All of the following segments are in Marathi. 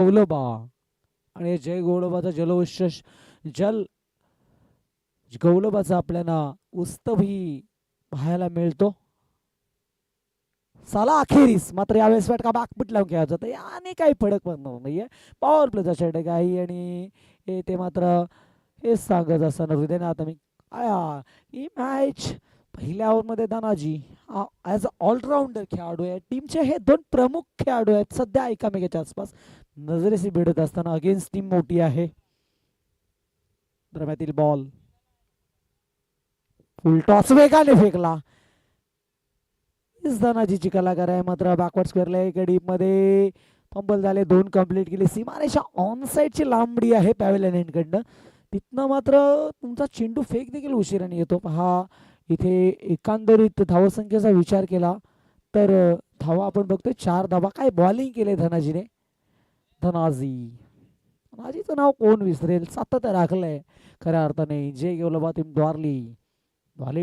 गौलोबा आणि जय गौलोबाचा जल्लोषश जल गौलोबाचा आपल्याला उस्तभी पाहायला मिळतो. साला अखेरीस मात्र यावेळेस वाट का बाकपीट लावून खेळायचं होतं आणि काही फरक पडणार नाहीये. पॉवर प्लेचा षटक आहे आणि हे ते मात्र हेच सांगत असताना हृदयनाथ मी आया ही मॅच पहिल्या ओव्हरमध्ये धनाजी ॲज अ ऑलराऊंडर खेळाडू आहे. टीमचे हे दोन प्रमुख खेळाडू आहेत सध्या एकामेकाच्या आसपास नजरेशी भिडत असताना अगेन्स्ट टीम मोठी आहे. दरम्यातील बॉल फुल टॉस वेगाने फेकला. धनाजीची कलाकार आहे मात्र बॅकवर्ड स्क्वेअरला एका डीप मध्ये फंबल झाले. दोन कंप्लीट केले. सीमारेषा ऑन साईडची लांबडी आहे पॅव्हलियन एंडकडनं. तिथनं मात्र तुमचा चेंडू फेक देखील उशिराने येतो. पहा इथे एकंदरीत धावसंख्येचा विचार केला तर धावा आपण बघतोय 4 धावा. काय बॉलिंग केले धनाजीने. धनाजीचं नाव कोण विसरेल. सातत्य राखलंय खऱ्या अर्थाने. जे गेलो टीम द्वारली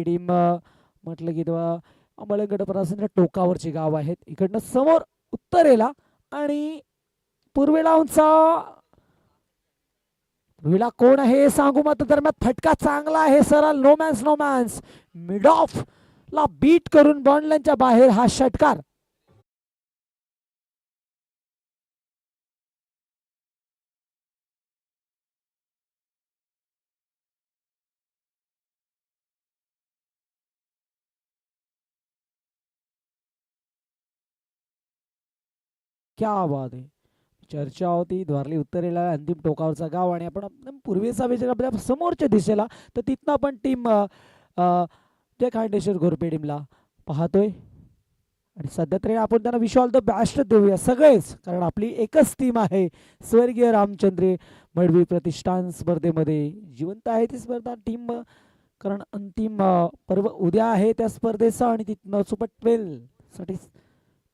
टीम म्हटलं की तेव्हा अंबळगड प्रवासाच्या टोकावरची गाव आहेत. इकडनं समोर उत्तरेला आणि पूर्वेला पूर्वेला कोण आहे सांगू मात्र दरम्यान फटका चांगला आहे. सरळ नो मॅन्स मिड ऑफ ला बीट करून बॉन्डलाईनच्या बाहेर हा षटकार. क्या बात आहे. चर्चा होती द्वारली उत्तरेला अंतिम टोकावरचा गाव आणि आपण पूर्वेचा विचार आपल्या समोरच्या दिशेला तर तिथनं आपण टीम जय खांडेश्वर घोरपे टीमला पाहतोय. आणि सध्या तरी आपण त्यांना विश ऑल द बेस्ट देऊया सगळेच कारण आपली एकच टीम आहे. स्वर्गीय रामचंद्र मडवी प्रतिष्ठान स्पर्धेमध्ये जिवंत आहे ती स्पर्धा टीम. कारण अंतिम पर्व उद्या आहे त्या स्पर्धेचा आणि तिथनं सुपर 12 साठी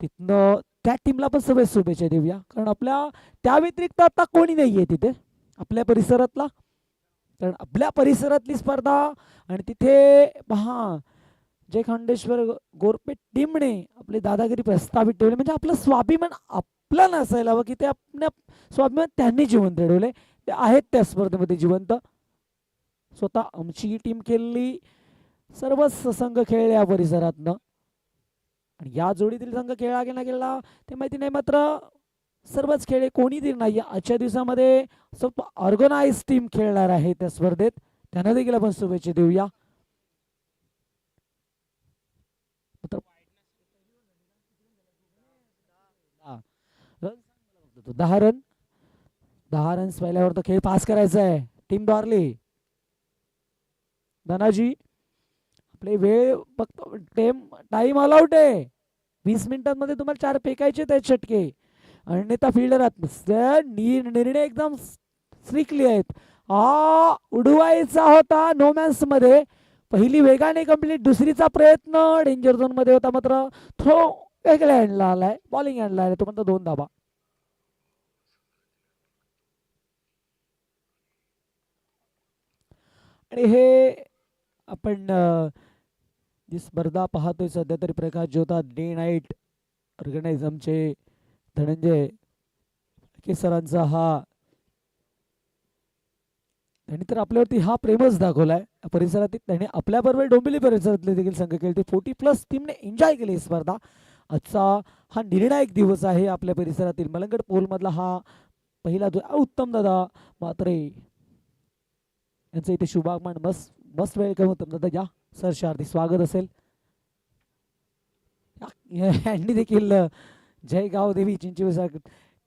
तिथनं त्या टीमला पण सगळे शुभेच्छा देऊया कारण आपल्या त्या व्यतिरिक्त आता कोणी नाहीये तिथे आपल्या परिसरातला. कारण आपल्या परिसरातली स्पर्धा आणि तिथे पहा जय खंडेश्वर गोरपे टीमने आपली दादागिरी प्रस्थापित ठेवली. म्हणजे आपलं स्वाभिमान आपलं नसायला हवं की ते आपल्या स्वाभिमान त्यांनी जिवंत ठेवले. ते आहेत त्या स्पर्धेमध्ये जिवंत. स्वतः आमची ही टीम खेळली. सर्वच संघ खेळले या परिसरातनं आणि या जोडीतील संघ खेळला की नाही खेळला ते माहिती नाही मात्र सर्वच खेळ कोणी तरी नाही. आजच्या दिवसामध्ये ऑर्गनाइज टीम खेळणार आहे त्या स्पर्धेत. त्यांना देखील आपण शुभेच्छा देऊया. 10 रन 10 रन्स पहिल्यावर तर खेळ पास करायचा आहे टीम डॉर्ली. धनाजी आपले वेळ फक्त टाइम अलाउट आहे. 20 मिनिटांमध्ये तुम्हाला 4 फेकायचे आहेत षटके आणि त्या फिल्डर निर्णय एकदम स्ट्रिक्टली आहेत. उडवायचा होता नो मॅन्स मध्ये. पहिली वेगाने कंप्लीट. दुसरीचा प्रयत्न डेंजर झोन मध्ये होता मात्र थ्रो वेगळ्या हँडला आलाय. बॉलिंग हँडला आलाय तो म्हणतो 2 धाबा. आणि हे आपण जी स्पर्धा पाहतोय सध्या तरी प्रकाश ज्योता डे नाईट ऑर्गनायझमचे धनंजय केसरांचा हा त्यांनी तर आपल्यावरती हा प्रेमच दाखवलाय परिसरातील. त्यांनी आपल्याबरोबर डोंबिवली परिसरातले देखील संघ खेळते 40+ टीमने एन्जॉय केली ही स्पर्धा. आजचा हा निर्णायक दिवस आहे आपल्या परिसरातील मलंगड पोल मधला हा पहिला उत्तम दादा मात्रे यांचं इथे शुभागमन मस्त मस्त वेलकम उत्तम दादा या सर शारदी स्वागत असेल. यांनी देखील जय गावदेवी चिंचवी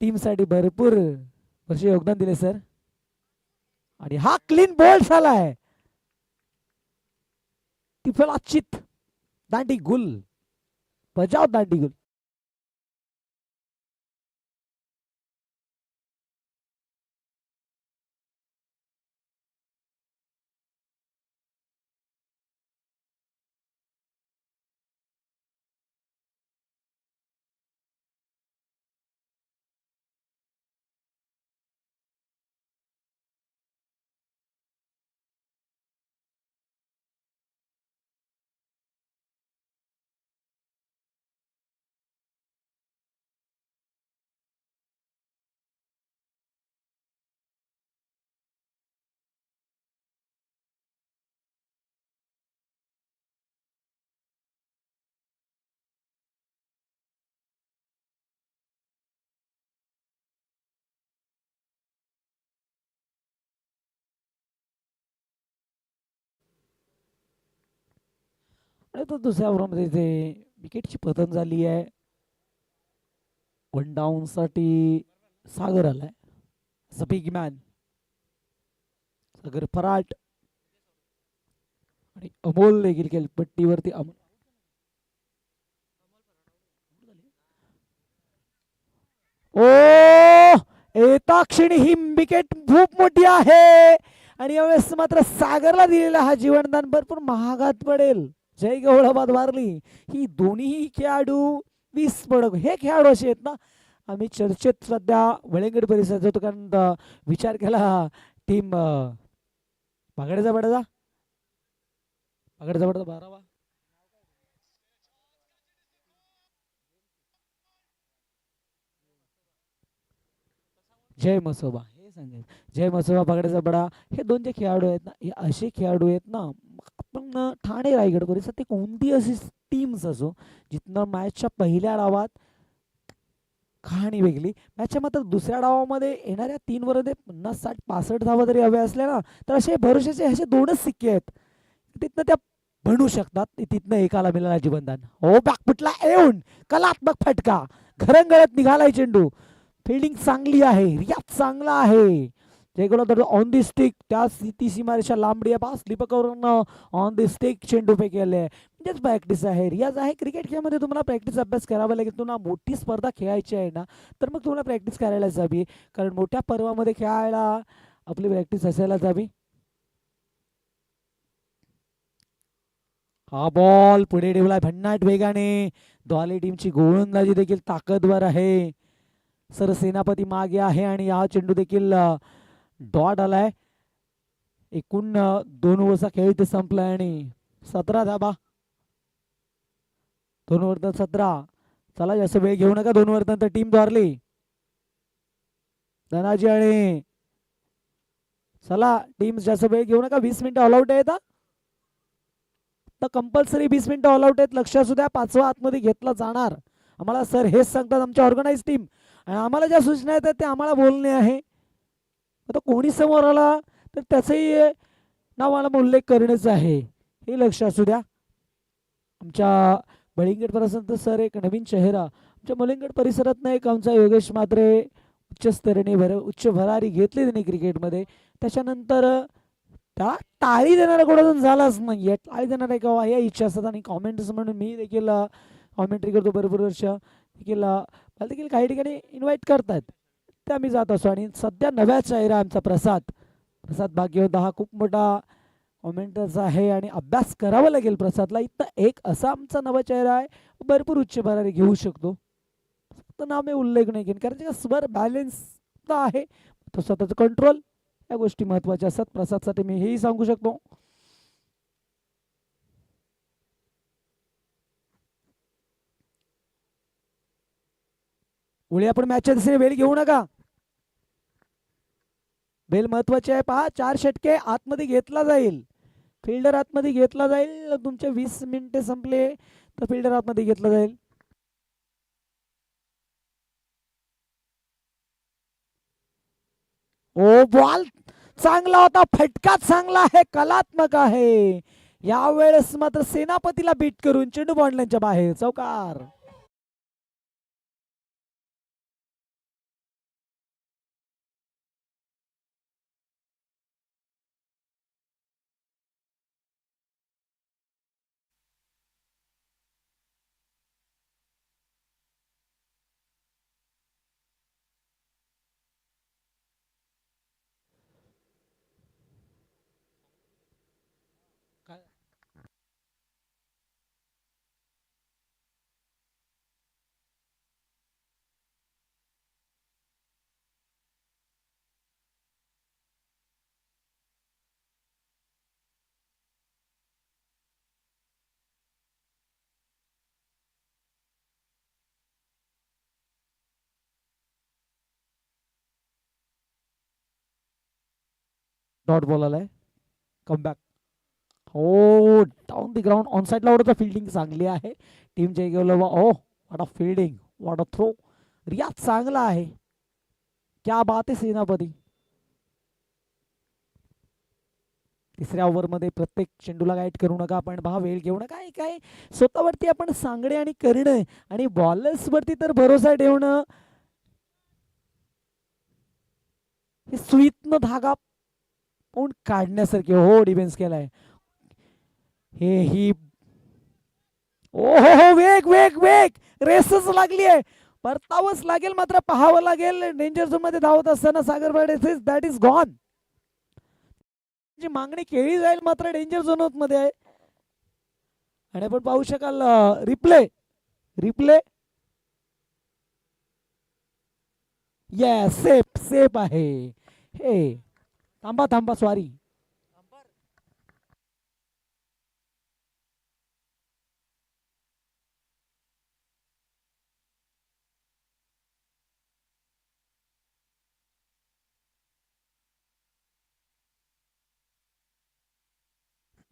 टीमसाठी भरपूर वर्ष योगदान दिले सर. आणि हा क्लीन बॉल झालाय. तिफलाचित दांडी गुल बजाव दांडी गुल. तर दुसऱ्या ओव्हरमध्ये इथे विकेटची पतन झाली आहे. 1 डाऊन साठी सागर आलाय. बिग मॅन सागर फराट आणि अमोल देखील खेळपट्टीवरती. ओ, येता क्षणी ही विकेट खूप मोठी आहे आणि यावेळेस मात्र सागरला दिलेला हा जीवनदान भरपूर महागात पडेल. जय गवळाबाद वारली ही दोन्ही खेळाडू 20 पडक हे खेळाडू असे आहेत ना, आम्ही चर्चेत सध्या वळंगड परिसरात होतो. कारण विचार केला टीम पगडायचा पडायचा पगडायचा पडता 12वा जय मसोबा हे सांगेल. जय मसोबा पगडायचा बडा हे दोन जे खेळाडू आहेत ना, हे असे खेळाडू आहेत ना. आपण ठाणे रायगड परिसरात ते कोणती अशी टीम्स असो जिथनं मॅचच्या पहिल्या डावात कहाणी वेगळी, मॅचच्या मात्र दुसऱ्या डावामध्ये येणाऱ्या 3 ओव्हरमध्ये 50 60 65 धावा जरी हव्या असल्या ना, तर असे भरोशाचे असे 2च सिक्के आहेत. तिथनं त्या बनू शकतात. तिथनं एकाला मिळाला जीवनदान. हो, बॅकफुटला येऊन कलात्मक फटका, घरंगळत निघालाय चेंडू. फिल्डिंग चांगली आहे, रियाज चांगला आहे. जयगुणा ऑन दी स्टिक त्या ती सीमारेषा लांबडी आहे. स्लिप करून ऑन दी स्टिक चेंडू फेकेले. म्हणजेच प्रॅक्टिस आहे, रियाज आहे. क्रिकेट खेळमध्ये तुम्हाला प्रॅक्टिस अभ्यास करावा लागेल. तुम्हाला मोठी स्पर्धा खेळायची आहे ना, तर मग तुम्हाला प्रॅक्टिस करायलाच हवी. कारण मोठ्या पर्वामध्ये खेळायला आपली प्रॅक्टिस असायलाच हवी. हा बॉल पुढे ठेवलाय भन्नाट वेगाने. दोन्ही टीमची गोलंदाजी देखील ताकदवर आहे. सर सेनापती मागे आहे आणि हा चेंडू देखील डॉट आलाय. एकूण 2 ओव्हरचा खेळ इथे संपलाय आणि 17 धाबा. 2 ओव्हर 17. चला जास्त वेळ घेऊ नका. 2 ओव्हर नंतर टीम द्वारली धनाजी आणि चला टीम जास्त वेळ घेऊ नका. 20 मिनिटं ऑल आउट आहेत. तर कंपल्सरी 20 मिनिटं ऑल आउट आहेत. लक्ष असू द्या, 5वा आतमध्ये घेतला जाणार. आम्हाला सर हेच सांगतात, आमच्या ऑर्गनाइज टीम. आणि आम्हाला ज्या सूचना येतात ते आम्हाला बोलणे आहे. आता कोणी समोर आला तर त्याचंही नावाला उल्लेख करणेच आहे, हे लक्ष असू द्या. आमच्या बळिंगड परिसरात सर एक नवीन चेहरा आमच्या मलिंगड परिसरात एक आमचा योगेश मात्रे उच्च स्तराने उच्च भरारी घेतली त्यांनी क्रिकेटमध्ये. त्याच्यानंतर त्या टाळी देणारा कोणातून झालाच नाही. टाळी देणारा का या इच्छा असतात. आणि कॉमेंट्स म्हणून मी देखील कॉमेंट्री करतो भरपूर वर्ष देखील. मला देखील काही ठिकाणी इन्व्हाइट करतात, ते आम्ही जात असतो. आणि सध्या नव्या चेहरा आमचा प्रसाद भाग्यवंत हा खूप मोठा कॉमेंटर्स आहे आणि अभ्यास करावा लागेल प्रसादला. इथं एक असा आमचा नवा चेहरा आहे, भरपूर उच्च भरारी घेऊ शकतो. फक्त नामे उल्लेख नाही घेईन कारण स्वर बॅलेन्स आहे, तो स्वतःचं कंट्रोल, या गोष्टी महत्वाच्या असतात. प्रसादसाठी मी हेही सांगू शकतो. उळे आपण मॅचच्या दिशेने बेल घेऊ नका. बेल महत्वाची आहे. पहा 4 षटके आतमध्ये घेतला जाईल. फिल्डर आतमध्ये घेतला जाईल. तुमचे 20 मिनिटे संपले तर फिल्डर आतमध्ये घेतला जाईल. ओ, बॉल चांगला होता, फटका चांगला आहे, कलात्मक आहे. यावेळेस मात्र सेनापतीला बीट करून चेंडू बॉन्डलाईनच्या बाहेर चौकार. डॉट बॉल आलाय. कमबॅक. हो, डाऊन दी ग्राउंड ऑन साइडला ओढतो. फिल्डिंग चांगली आहे टीम जयगवला. Oh, what a fielding, what a throw. Riyaz चांगला आहे. क्या बात आहे सेनापती. तिसऱ्या ओव्हरमध्ये प्रत्येक चेंडूला गाईड करू नका आपण, वेळ घेऊ नका. काय स्वतःवरती आपण सांगणे आणि करणं आणि बॉलर्सवरती तर भरोसा ठेवणं, हे सुईतनं धागा पण काढण्यासारखे. हो, डिफेन्स केलाय हे ही. ओ हो हो, वेग वेग वेग, रेसच लागली आहे, परतावच लागेल, मात्र पाहावं लागेल. डेंजर झोन मध्ये धावत असताना सागर बर्डे दॅट इज गॉन. जी मागणी केली जाईल मात्र डेंजर झोन मध्ये आहे. आणि आपण पाहू शकाल replay replay. Yes, safe safe आहे हे. थांबा थांबा, सॉरी.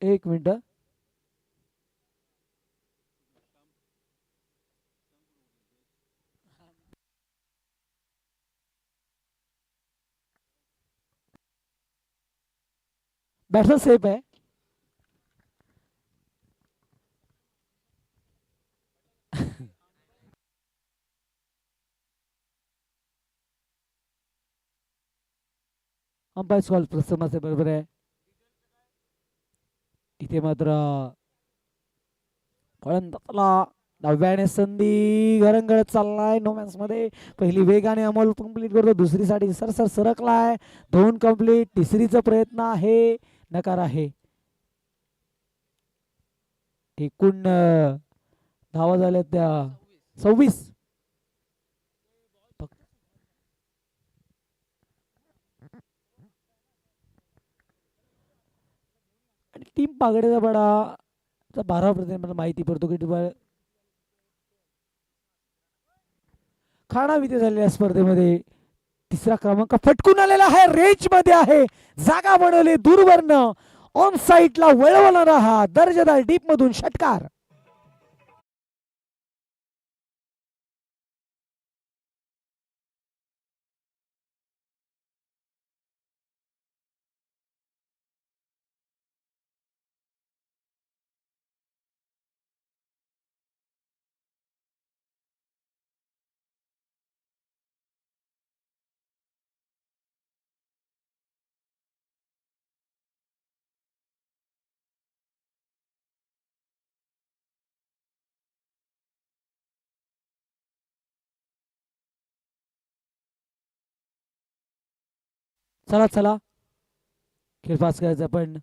एक मिनिट. बॅट्समन सेफ आहे. अंपायर कॉल प्रसन्न बरोबर आहे. इथे मात्र फलंदाजाला नव्याने संधी, घरंगळत चाललाय नो मॅन्स मध्ये. पहिली वेगाने अमोल कंप्लीट करतो, दुसरीसाठी सरसर सरकलाय, 2 कंप्लीट. तिसरीचा प्रयत्न आहे, नकार आहे. एकूण धावा झाल्या त्या 26. आणि टीम पागड्याचा बडा 12% माहिती पडतो की खाना विधी झालेल्या स्पर्धेमध्ये तिसरा क्रमांक फटकून आलेला आहे, रेंज मध्ये आहे, जागा बनवली दूरवरनं, ऑन साईडला वळवणारा हा दर्जेदार डीप मधून षटकार. चला चला, खेळ पास करायचा पण.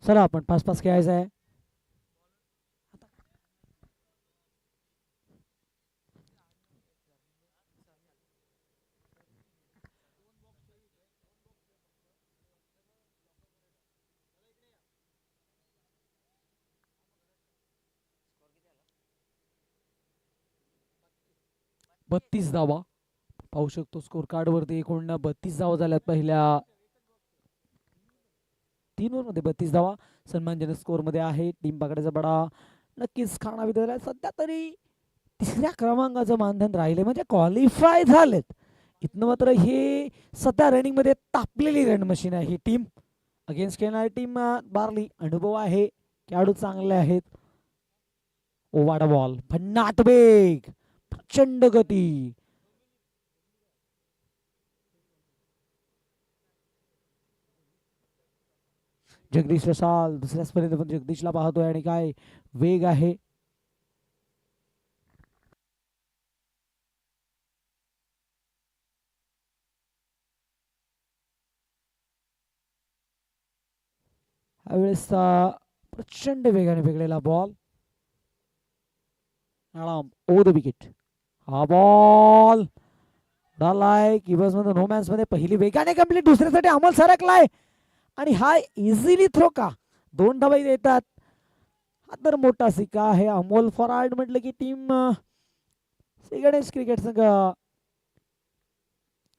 चला आपण पास पास खेळायचा आहे. बत्तीस धावा पाहू शकतो स्कोर कार्ड वरती. एकूण 32 धावा झाल्यात पहिल्या 3 ओव्हर मध्ये. 32 धावा सन्मानजनक स्कोर मध्ये आहे. टीम पाकड्याचा बडा नक्कीच खाना विद्यालय सध्या तरी तिसऱ्या क्रमांकाचं मानधन राहिले, म्हणजे क्वालिफाय झालेत. इथनं मात्र हे सध्या रनिंग मध्ये तापलेली रण मशीन आहे ही टीम. अगेन्स्ट खेळणारी टीम बार्ली, अनुभव आहे, खेळाडू चांगले आहेत. ओवाडा बॉल, भन्नाट वेग, प्रचंड गती. जगदीश रसाल दुसऱ्या स्पर्धेत पण जगदीशला पाहतोय आणि काय वेग आहे. यावेळेस प्रचंड वेगाने फेकलेला बॉल, ओ द विकेट. हा बॉल डालाय किबर्स मध्ये, नो मॅन्स मध्ये. पहिली वेगाने कंप्लीट, दुसऱ्यासाठी अमोल सरकलाय आणि हा इझिली थ्रो का. 2 धावा येतात, हा तर मोठा सिक्का आहे. अमोल फॉरवर्ड म्हटलं की टीम गणेश क्रिकेट संघ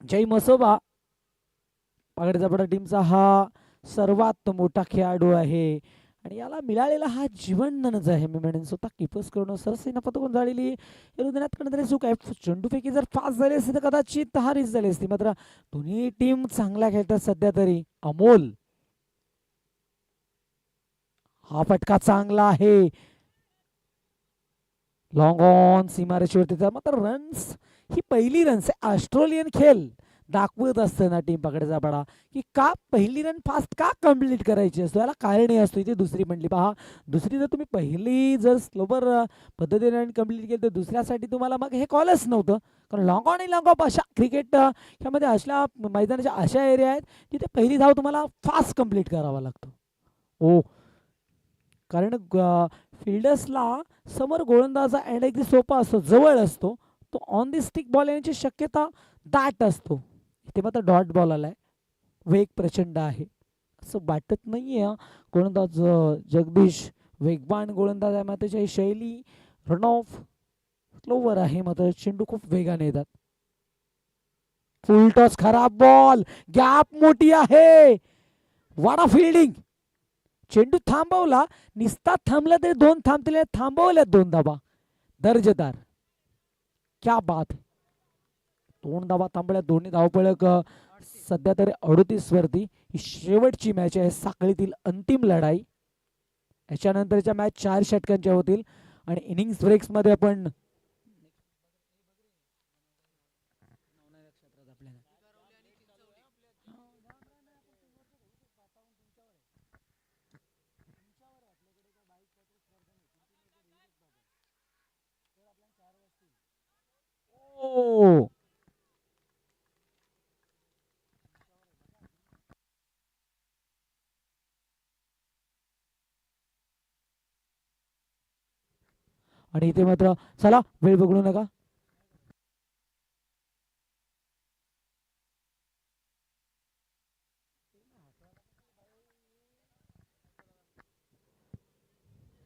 जय मसोबा पागडचा पडा टीमचा हा सर्वात मोठा खेळाडू आहे. आणि याला मिळालेला हा जीवनदानच आहे मी म्हणेन. स्वतः कीपर्स करणं सरसेना पदकून झालेली हृदयात कणतरी चूक आहे. चेंडूपैकी जर फास्ट झाली असती तर कदाचित हा रिस्क झाली असती. मात्र दोन्ही टीम चांगल्या खेळतात सध्या तरी. अमोल, हा फटका चांगला आहे. लॉंग ऑन सीमारेषेवरती मात्र रन्स, ही पहिली रन्स आहे. ऑस्ट्रेलियन खेळ दाखवत असतं ना टीम पकडायचा पडा, की का पहिली रन फास्ट का कम्प्लीट करायची असतो, याला कारणे असतो. इथे दुसरी म्हटली पहा, दुसरी जर तुम्ही पहिली जर स्लोबर पद्धतीने रन कम्प्लीट केली तर दुसऱ्यासाठी तुम्हाला मग हे कॉलच नव्हतं. कारण लॉंग ऑन आणि लॉंग ऑफ अशा क्रिकेट ह्यामध्ये अशा मैदानाच्या अशा एरिया आहेत तिथे पहिली धाव तुम्हाला फास्ट कम्प्लीट करावा लागतो. ओ, कारण फिल्डर्सला समोर गोलंदाजा अँड अगदी सोपा असतो, जवळ असतो. तो ऑन दी स्टिक बॉल येण्याची शक्यता दाट असतो. इथे मात्र डॉट बॉल आलाय, वेग प्रचंड आहे असं वाटत नाहीये. गोलंदाज जगदीश वेगवान गोलंदाज आहे, मात्र त्याची शैली रन ऑफ स्लोवर आहे. मात्र चेंडू खूप वेगाने येतात. फुल टॉस, खराब बॉल, गॅप मोठी आहे. वाडा फिल्डिंग, चेंडू थांबवला, निस्ता थांबला तरी दोन थांबतील, थांबवल्यात दोन धाबा. दर्जेदार, क्या बात. दोन धाबा थांबल्या, दोन्ही धावपळक सध्या तरी 38 वरती. ही शेवटची मॅच आहे साखळीतील अंतिम लढाई. याच्यानंतरच्या मॅच 4 षटकांच्या होतील आणि इनिंग्स ब्रेक्स मध्ये आपण ओ, आणि इथे मात्र चला वेळ बघू नका.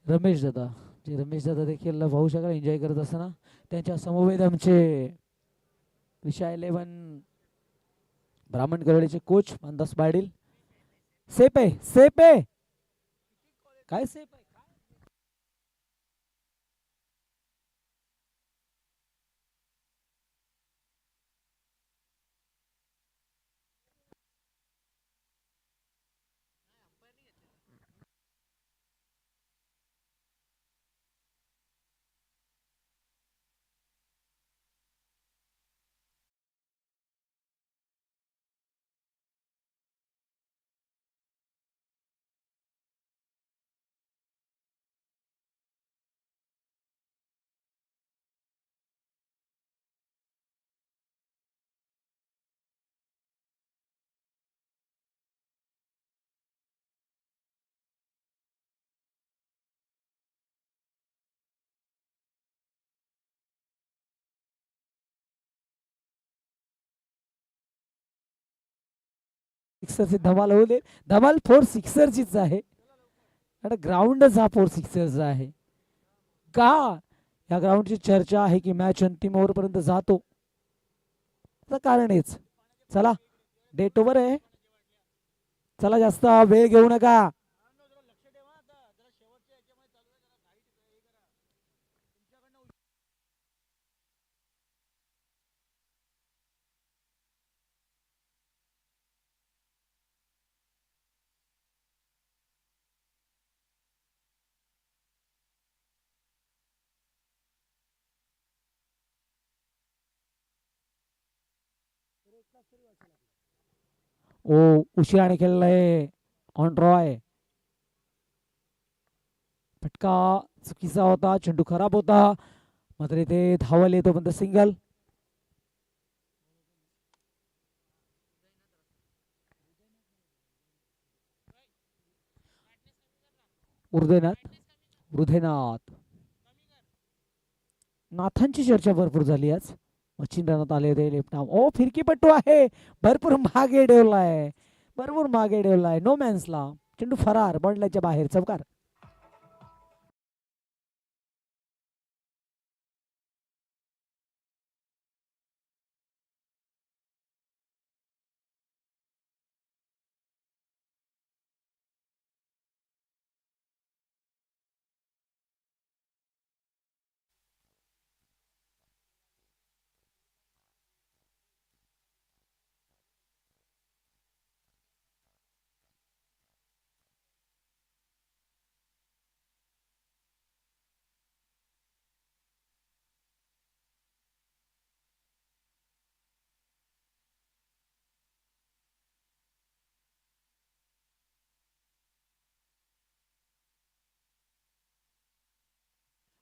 रमेश दादा, जे रमेश दादा देखील पाहू शकाल एन्जॉय करत असताना. त्यांच्या समवेत आमचे विशाल 11 ब्राह्मण गरडेचे कोच मानदास पाटील. सेफ आहे, सेफ आहे, काय सेफ आहे. सिक्सरची धमाल होऊ दे. धमाल फोर सिक्सरचीच आहे. आणि ग्राउंडच हा फोर सिक्सरचा आहे का. या ग्राउंडची चर्चा आहे की मॅच अंतिम ओव्हर पर्यंत जातो, कारण हेच. चला, डेट ओव्हर आहे, चला जास्त वेळ घेऊ नका. ओ, उशिराने खेळलाय ऑन रॉय. फटका चुकीचा होता, चेंडू खराब होता. मात्र इथे धावल येतो पण सिंगल. हृदयनाथ, हृदयनाथ नाथांची चर्चा भरपूर झाली आज. मच्छिन रनात आले होते लेफ्ट आर्म. ओ, फिरकीपट्टू आहे, भरपूर मागे ठेवलाय, भरपूर मागे ठेवलाय. नो मॅन्सला, चेंडू फरार, बॉन्डलाच्या बाहेर, चौकार.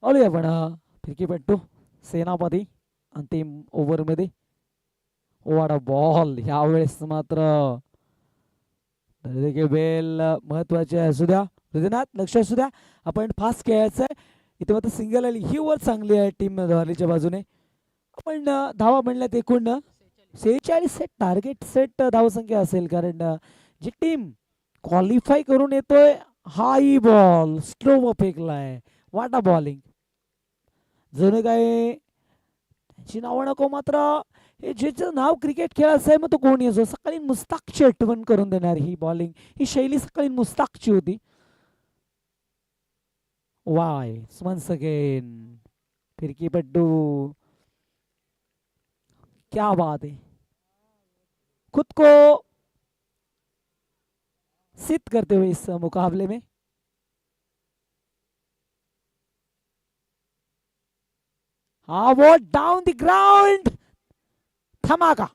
पाहूया आपण फिरकीपट्टू सेनापती अंतिम ओव्हरमध्ये. वाडा बॉल यावेळेस मात्र बेल महत्वाचे असू द्या. हृदयनाथ लक्ष असू द्या, आपण फास्ट खेळायचं आहे इथे. मात्र सिंगल आली ही वर चांगली आहे टीम धावलीच्या बाजूने. आपण धावा म्हणल्यात एकूण 46 सेट टार्गेट सेट धावसंख्या असेल, कारण जी टीम क्वालिफाय करून येतोय हाई बॉल स्लो फेकलाय. वाटा बॉलिंग जणू काय त्यांची नावं नको, मात्र हे ज्याचं नाव क्रिकेट खेळाचं आहे मग तो कोणी असो, सकाळी मुस्ताकची आठवण करून देणार ही बॉलिंग. ही शैली सकाळी मुस्ताकची होती. वाय वन्स अगेन फिरकी पट्टू, क्या बात है, खुद को सिद्ध करते हुए इस मुकाबले में. हा वो डाउन द ग्राउंड, धमाका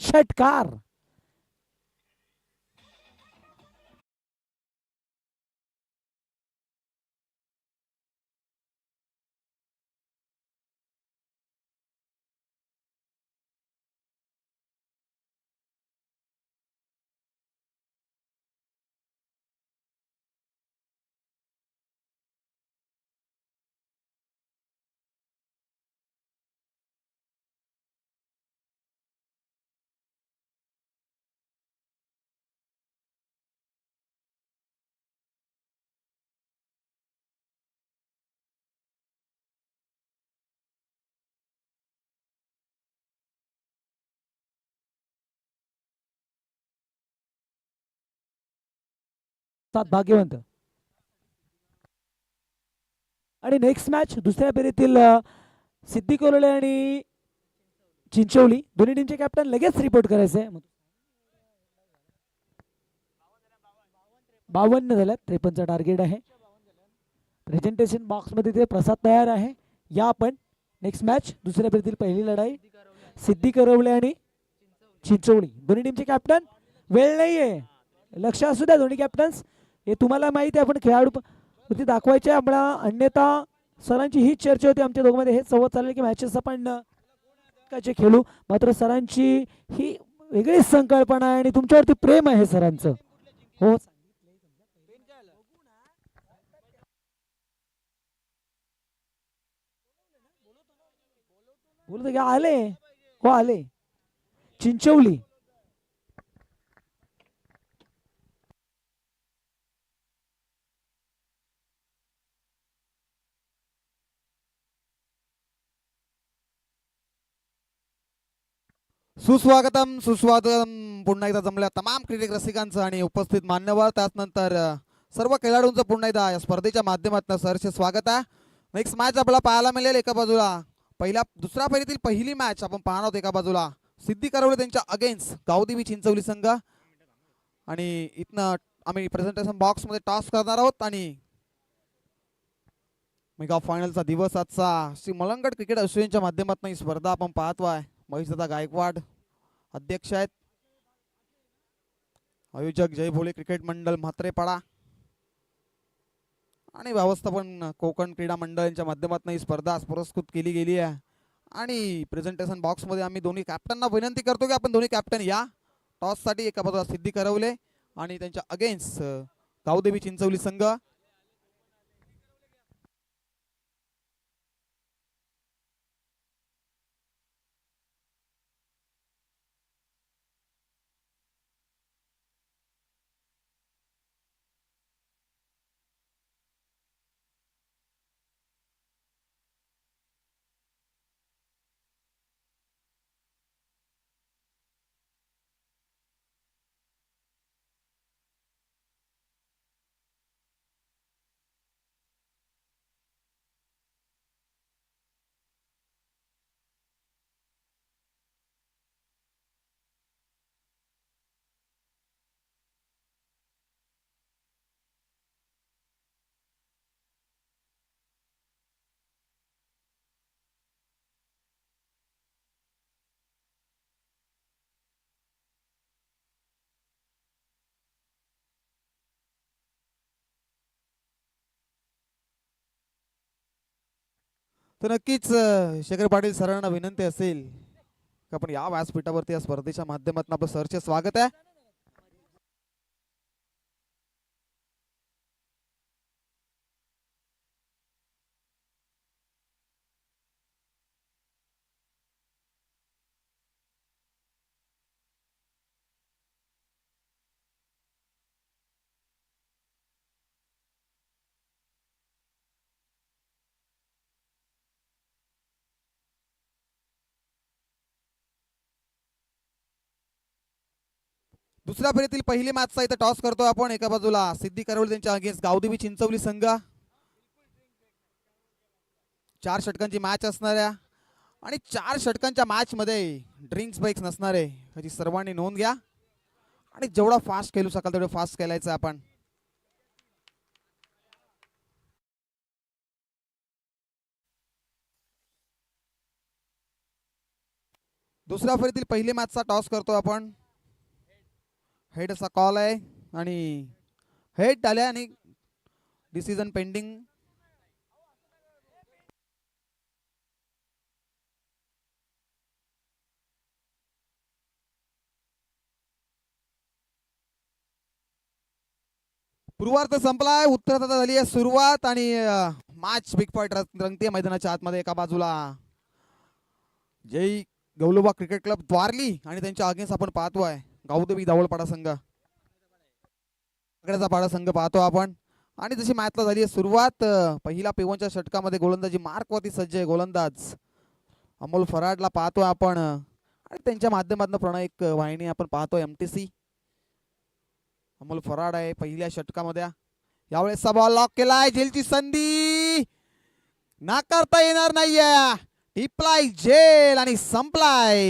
षटकार. सात भाग्यवंत. आणि नेक्स्ट मॅच दुसऱ्या फेरीतील सिद्धी कोरळे आणि चिंचवली दोन्ही टीमचे कॅप्टन लगेच रिपोर्ट करायचे. 52 झाल्यात, 53चा टार्गेट आहे. प्रेझेंटेशन बॉक्स मध्ये ते प्रसाद तयार आहे. या आपण नेक्स्ट मॅच दुसऱ्या फेरीतील पहिली लढाई सिद्धी करवले आणि चिंचवली दोन्ही टीमचे कॅप्टन. वेळ नाहीये, लक्ष असू द्या दोन्ही कॅप्टन्स. हे तुम्हाला माहिती आहे आपण खेळाडू होती दाखवायचे आम्हाला, अन्यथा सरांची हीच चर्चा होती आमच्या दोघांमध्ये, हेच संवाद चालले की मॅचेस आपण कसे खेळू. मात्र सरांची ही वेगळीच संकल्पना आहे आणि तुमच्यावरती प्रेम आहे सरांचं. हो बोलतो की आले, हो आले चिंचवली. सुस्वागतम सुस्वागतम पुन्हा एकदा जमल्या तमाम क्रिकेट रसिकांचं आणि उपस्थित मान्यवर, त्याचनंतर सर्व खेळाडूंचं पुन्हा एकदा या स्पर्धेच्या माध्यमातून सहर्ष स्वागत आहे. नेक्स्ट मॅच आपल्याला पाहायला मिळेल. एका बाजूला दुसऱ्या फेरीतील पहिली मॅच आपण पाहणार आहोत. एका बाजूला सिद्धी करवले त्यांच्या अगेन्स्ट गावदेवी चिंचवली संघ, आणि इथनं आम्ही प्रेझेंटेशन बॉक्स मध्ये टॉस करणार आहोत. आणि मेगा फायनलचा दिवस आजचा श्री मलंगड क्रिकेट असोसिएशनच्या माध्यमातून ही स्पर्धा आपण पाहतोय. महेशदादा गायकवाड अध्यक्ष आहेत, आयोजक जय भोले क्रिकेट मंडळ म्हात्रेपाडा आणि व्यवस्थापन कोकण क्रीडा मंडळ यांच्या माध्यमातून ही स्पर्धा पुरस्कृत केली गेली आहे. आणि प्रेझेंटेशन बॉक्स मध्ये आम्ही दोन्ही कॅप्टनना विनंती करतो की आपण दोन्ही कॅप्टन या टॉस साठी. एका बाजूला सिद्धी करवले आणि त्यांच्या अगेन्स्ट गावदेवी चिंचवली संघ. तर नक्कीच शेखर पाटील सरांना विनंती असेल की आपण या व्यासपीठावरती या स्पर्धेच्या माध्यमातून आपलं सरचे स्वागत आहे. दुसऱ्या फेरीतील पहिली मॅचचा इथं टॉस करतो आपण. एका बाजूला सिद्धी करवली त्यांच्या अगेन्स्ट गावदेवी चिंचवली संघ. 4 षटकांची मॅच असणाऱ्या आणि 4 षटकांच्या मॅच मध्ये ड्रिंक्स ब्रेक्स नसणारे याची सर्वांनी नोंद घ्या आणि जेवढा फास्ट खेळू शकाल तेवढं फास्ट खेळायचं आपण. दुसऱ्या फेरीतील पहिली मॅचचा टॉस करतो आपण. हेड असा कॉल आहे आणि हेड आल्या आणि डिसिजन पेंडिंग. पूर्वार्ध संपलाय. उत्तरार्ध आता झाली आहे सुरुवात आणि मॅच बिग फाईट रंगते मैदानाच्या आतमध्ये. एका बाजूला जय गौलोबा क्रिकेट क्लब द्वारली आणि त्यांच्या अगेन्स्ट आपण पाहतोय गावदेवी दावळपाडा संघ. पाडा संघ पाहतो आपण आणि जशी मॅचला झाली आहे सुरुवात. पहिला 55 षटकामध्ये गोलंदाजी मार्कवरती सज्ज आहे गोलंदाज अमोल फराडला पाहतोय आपण आणि त्यांच्या माध्यमातून प्रणय एक वाहिनी आपण पाहतोय एमटीसी. अमोल फराड आहे पहिल्या षटकामध्ये. यावेळेस बॉल लॉक केलाय. झेलची संधी नाकारता येणार नाहीये. टिपलाय झेल आणि संपलाय.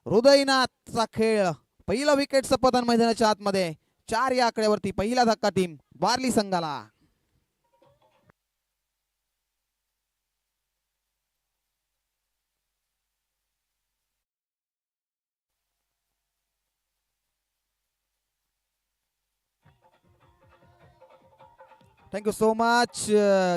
हृदयनाथचा खेळ. पहिला विकेटचं पतन मैदानाच्या आतमध्ये. 4 या आकड्यावरती पहिला धक्का टीम वारली संघाला. Thank you so much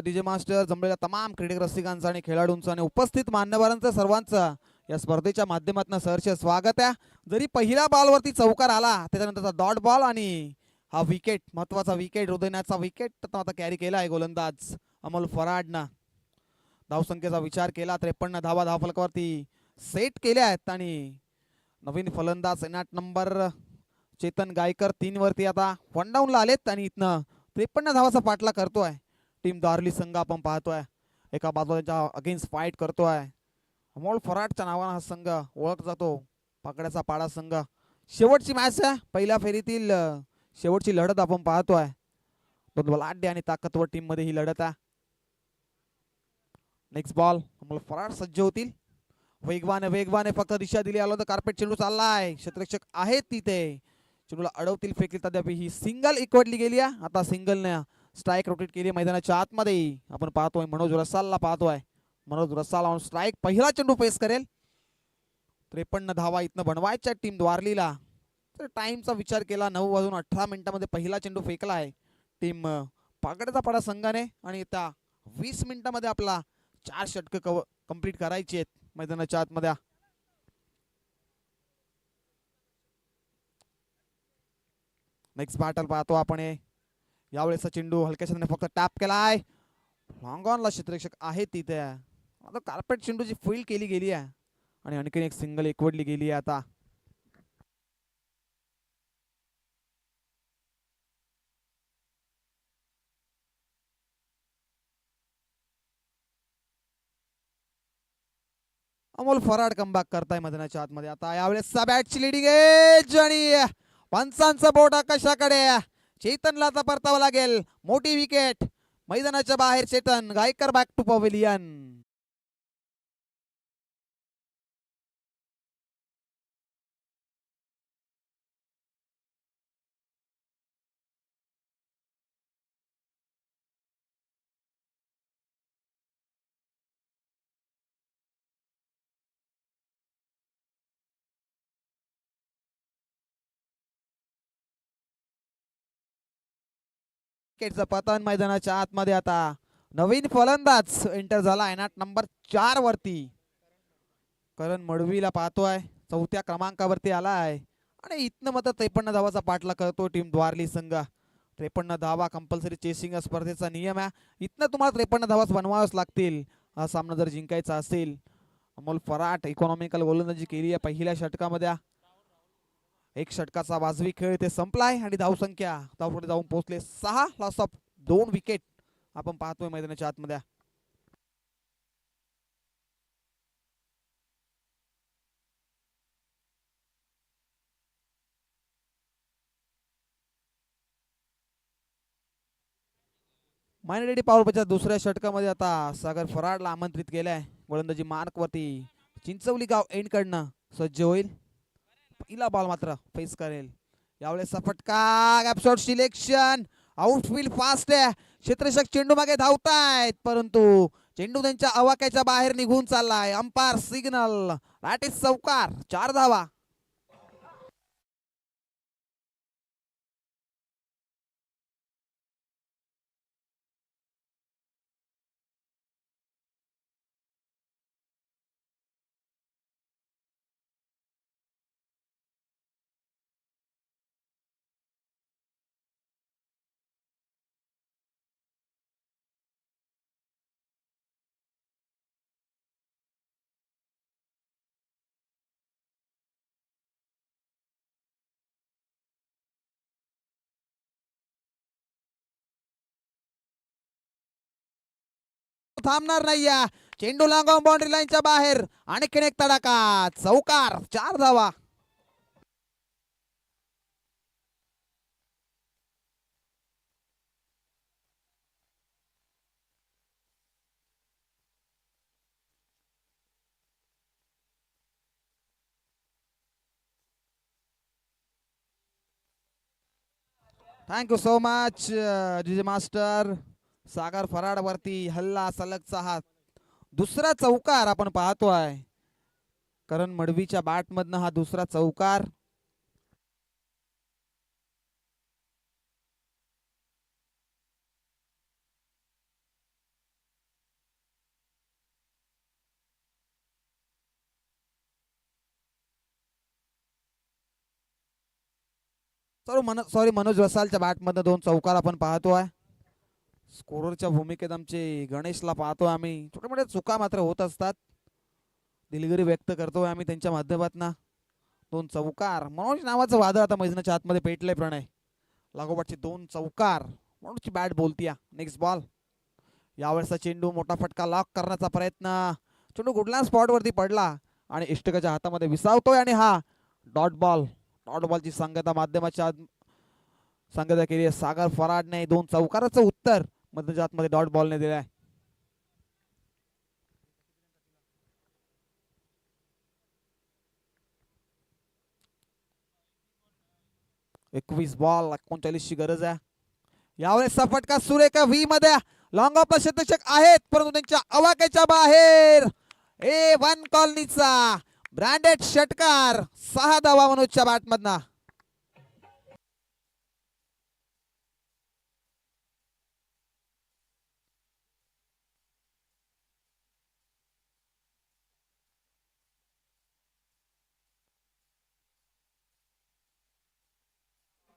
DJ master. जमलेल्या तमाम क्रिकेट रसिकांचा आणि खेळाडूंचा आणि उपस्थित मान्यवरांचं सर्वांचं या स्पर्धेच्या माध्यमातून सहर्ष स्वागत आहे. जरी पहिल्या बॉलवरती चौकार आला त्याच्यानंतरचा डॉट बॉल आणि हा विकेट महत्वाचा विकेट हृदयनाथचा विकेट आता कॅरी केला आहे गोलंदाज अमोल फराडनं. धावसंख्येचा विचार केला 53 धावा धावफलकावरती सेट केल्या आहेत आणि नवीन फलंदाज 8 नंबर चेतन गायकर 3 वरती आता वन डाऊनला आलेत आणि इथनं 53 धावाचा पाठला करतोय टीम दार्ली संघ आपण पाहतोय. एका बाजूला त्यांच्या अगेन्स्ट फाईट करतोय. अमोल फराडच्या नावानं हा संघ ओळखला जातो. पाकड्याचा पाडा संघ. शेवटची मॅच आहे पहिल्या फेरीतील शेवटची लढत आपण पाहतोय. दोन बलाढ्य आणि ताकदवर टीम मध्ये ही लढत आहे. नेक्स्ट बॉल अमोल फराड सज्ज होतील. वेगवाने वेगवाने फक्त दिशा दिली. आलो तर कार्पेट चेंडू चाललाय. क्षेत्ररक्षक आहेत तिथे. चेंडूला अडवतील फेकील तद्यापि ही सिंगल इकडली गेली आहे. आता सिंगलने स्ट्राईक रोटेट केली मैदानाच्या आतमध्ये. आपण पाहतोय मनोज रसालला पाहतोय. Manoj Rasal on strike. पहिला चेंडू फेस करेल. 53 धावा इथनं बनवायच्या टीम द्वारलीला. तर टाइमचा विचार केला 9:18 पहिला चेंडू फेकला आहे टीम पाकड्याचा पाडा संघाने आणि त्या 20 मिनिटांमध्ये आपला 4 षटकं कंप्लीट करायची आहेत मैदानाच्या आतमध्ये. नेक्स्ट बॅटल पाहतो आपण. यावेळेस चेंडू हलक्याशा फक्त टॅप केलाय. लॉंग ऑनला क्षेत्ररक्षक आहे तिथे. आता कार्पेट चेंडूची फील्ड केली गेली आहे आणि आणखीन एक सिंगल एकवडली गेली आहे. आता अमोल फराड कमबॅक करताय मैदानाच्या आतमध्ये. आता यावेळेस बॅटची लिडिंग एज आणि पंचांचा बोट आकाशाकडे. चेतनला आता परतावं लागेल. मोठी विकेट मैदानाच्या बाहेर. Chetan Gaikar back to pavilion. विकेटचं पतन मैदानाच्या आतमध्ये. आता नवीन फलंदाज एंटर झाला एनाट नंबर 4 वरती. करण मडवीला पाहतोय, चौथ्या क्रमांकावरती आलाय आणि इथनं मात्र 53 धावाचा पाठला करतो टीम द्वारली संघ. 53 धावा कंपल्सरी चेसिंग स्पर्धेचा नियम आहे. इथनं तुम्हाला 53 धावाच बनवाव्याच लागतील हा सामना जर जिंकायचा असेल. अमोल फराट इकॉनॉमिकल गोलंदाजी केली आहे पहिल्या षटकामध्ये. एक षटकाचा वाजवी खेळ ते संपलाय आणि धावसंख्या धावपुढे जाऊन पोहोचले 6. लॉस ऑफ 2 विकेट आपण पाहतोय मैदानाच्या आतमध्ये. मायनरेडी पॉवर प्लेच्या दुसऱ्या षटकामध्ये आता सागर फराडला आमंत्रित केलंय. गोलंदाजी मार्क वरती चिंचवली गाव एंड कडनं सज्ज होईल. पहिला बॉल मात्र फेस करेल. यावेळेस फटका गॅपशॉट सिलेक्शन आउटफील्ड फास्ट आहे. क्षेत्ररक्षक चेंडू मागे धावतायत परंतु चेंडू त्यांच्या आवाक्याच्या बाहेर निघून चाललाय. अंपायर सिग्नल दॅट इज चौकार. 4 धावा. थांबणार नाहीये. चेंडू लांबून बाउंड्री लाईनच्या बाहेर आणखीन एक तडाखा. चौकार. 4 धावा. Thank you so much DJ master. Sagar Farad वरती हल्ला सलगचा हात. दुसरा चौकार आपण पाहतोय. करण मडवीच्या बॅट मधनं हा दुसरा चौकार. सॉरी मनोज रसालच्या बॅट मधनं 2 चौकार आपण पाहतोय. स्कोररच्या भूमिकेत आमचे गणेशला पाहतोय आम्ही. छोटे मोठे चुका मात्र होत असतात. दिलगिरी व्यक्त करतोय आम्ही त्यांच्या माध्यमातून. 2 चौकार. मनोज नावाचं वादळ आता मैदानाच्या आतमध्ये पेटलंय प्रणय. लागोपाठचे 2 चौकार. मनोजची बॅट बोलतीया. Next ball. यावेळेसचा चेंडू मोठा फटका लॉक करण्याचा प्रयत्न. चेंडू कुठल्या स्पॉट वरती पडला आणि इष्टकाच्या हातामध्ये विसावतोय आणि हा डॉट बॉल. डॉट बॉलची संगता माध्यमाच्या संगता केली आहे सागर फराडने. 2 चौकाराचं उत्तर मैदानाच्या आतमध्ये डॉट बॉलने दिलंय. 21 बॉल 39 ची गरज आहे. यावेळेसचा फटका सुरेख व्ही मध्ये. लॉंग ऑफ क्षेत्ररक्षक आहेत परंतु त्यांच्या आवाक्याच्या बाहेर. A1 कॉलनीचा ब्रँडेड षटकार. 6 धावा मनोजच्या बॅट मधना.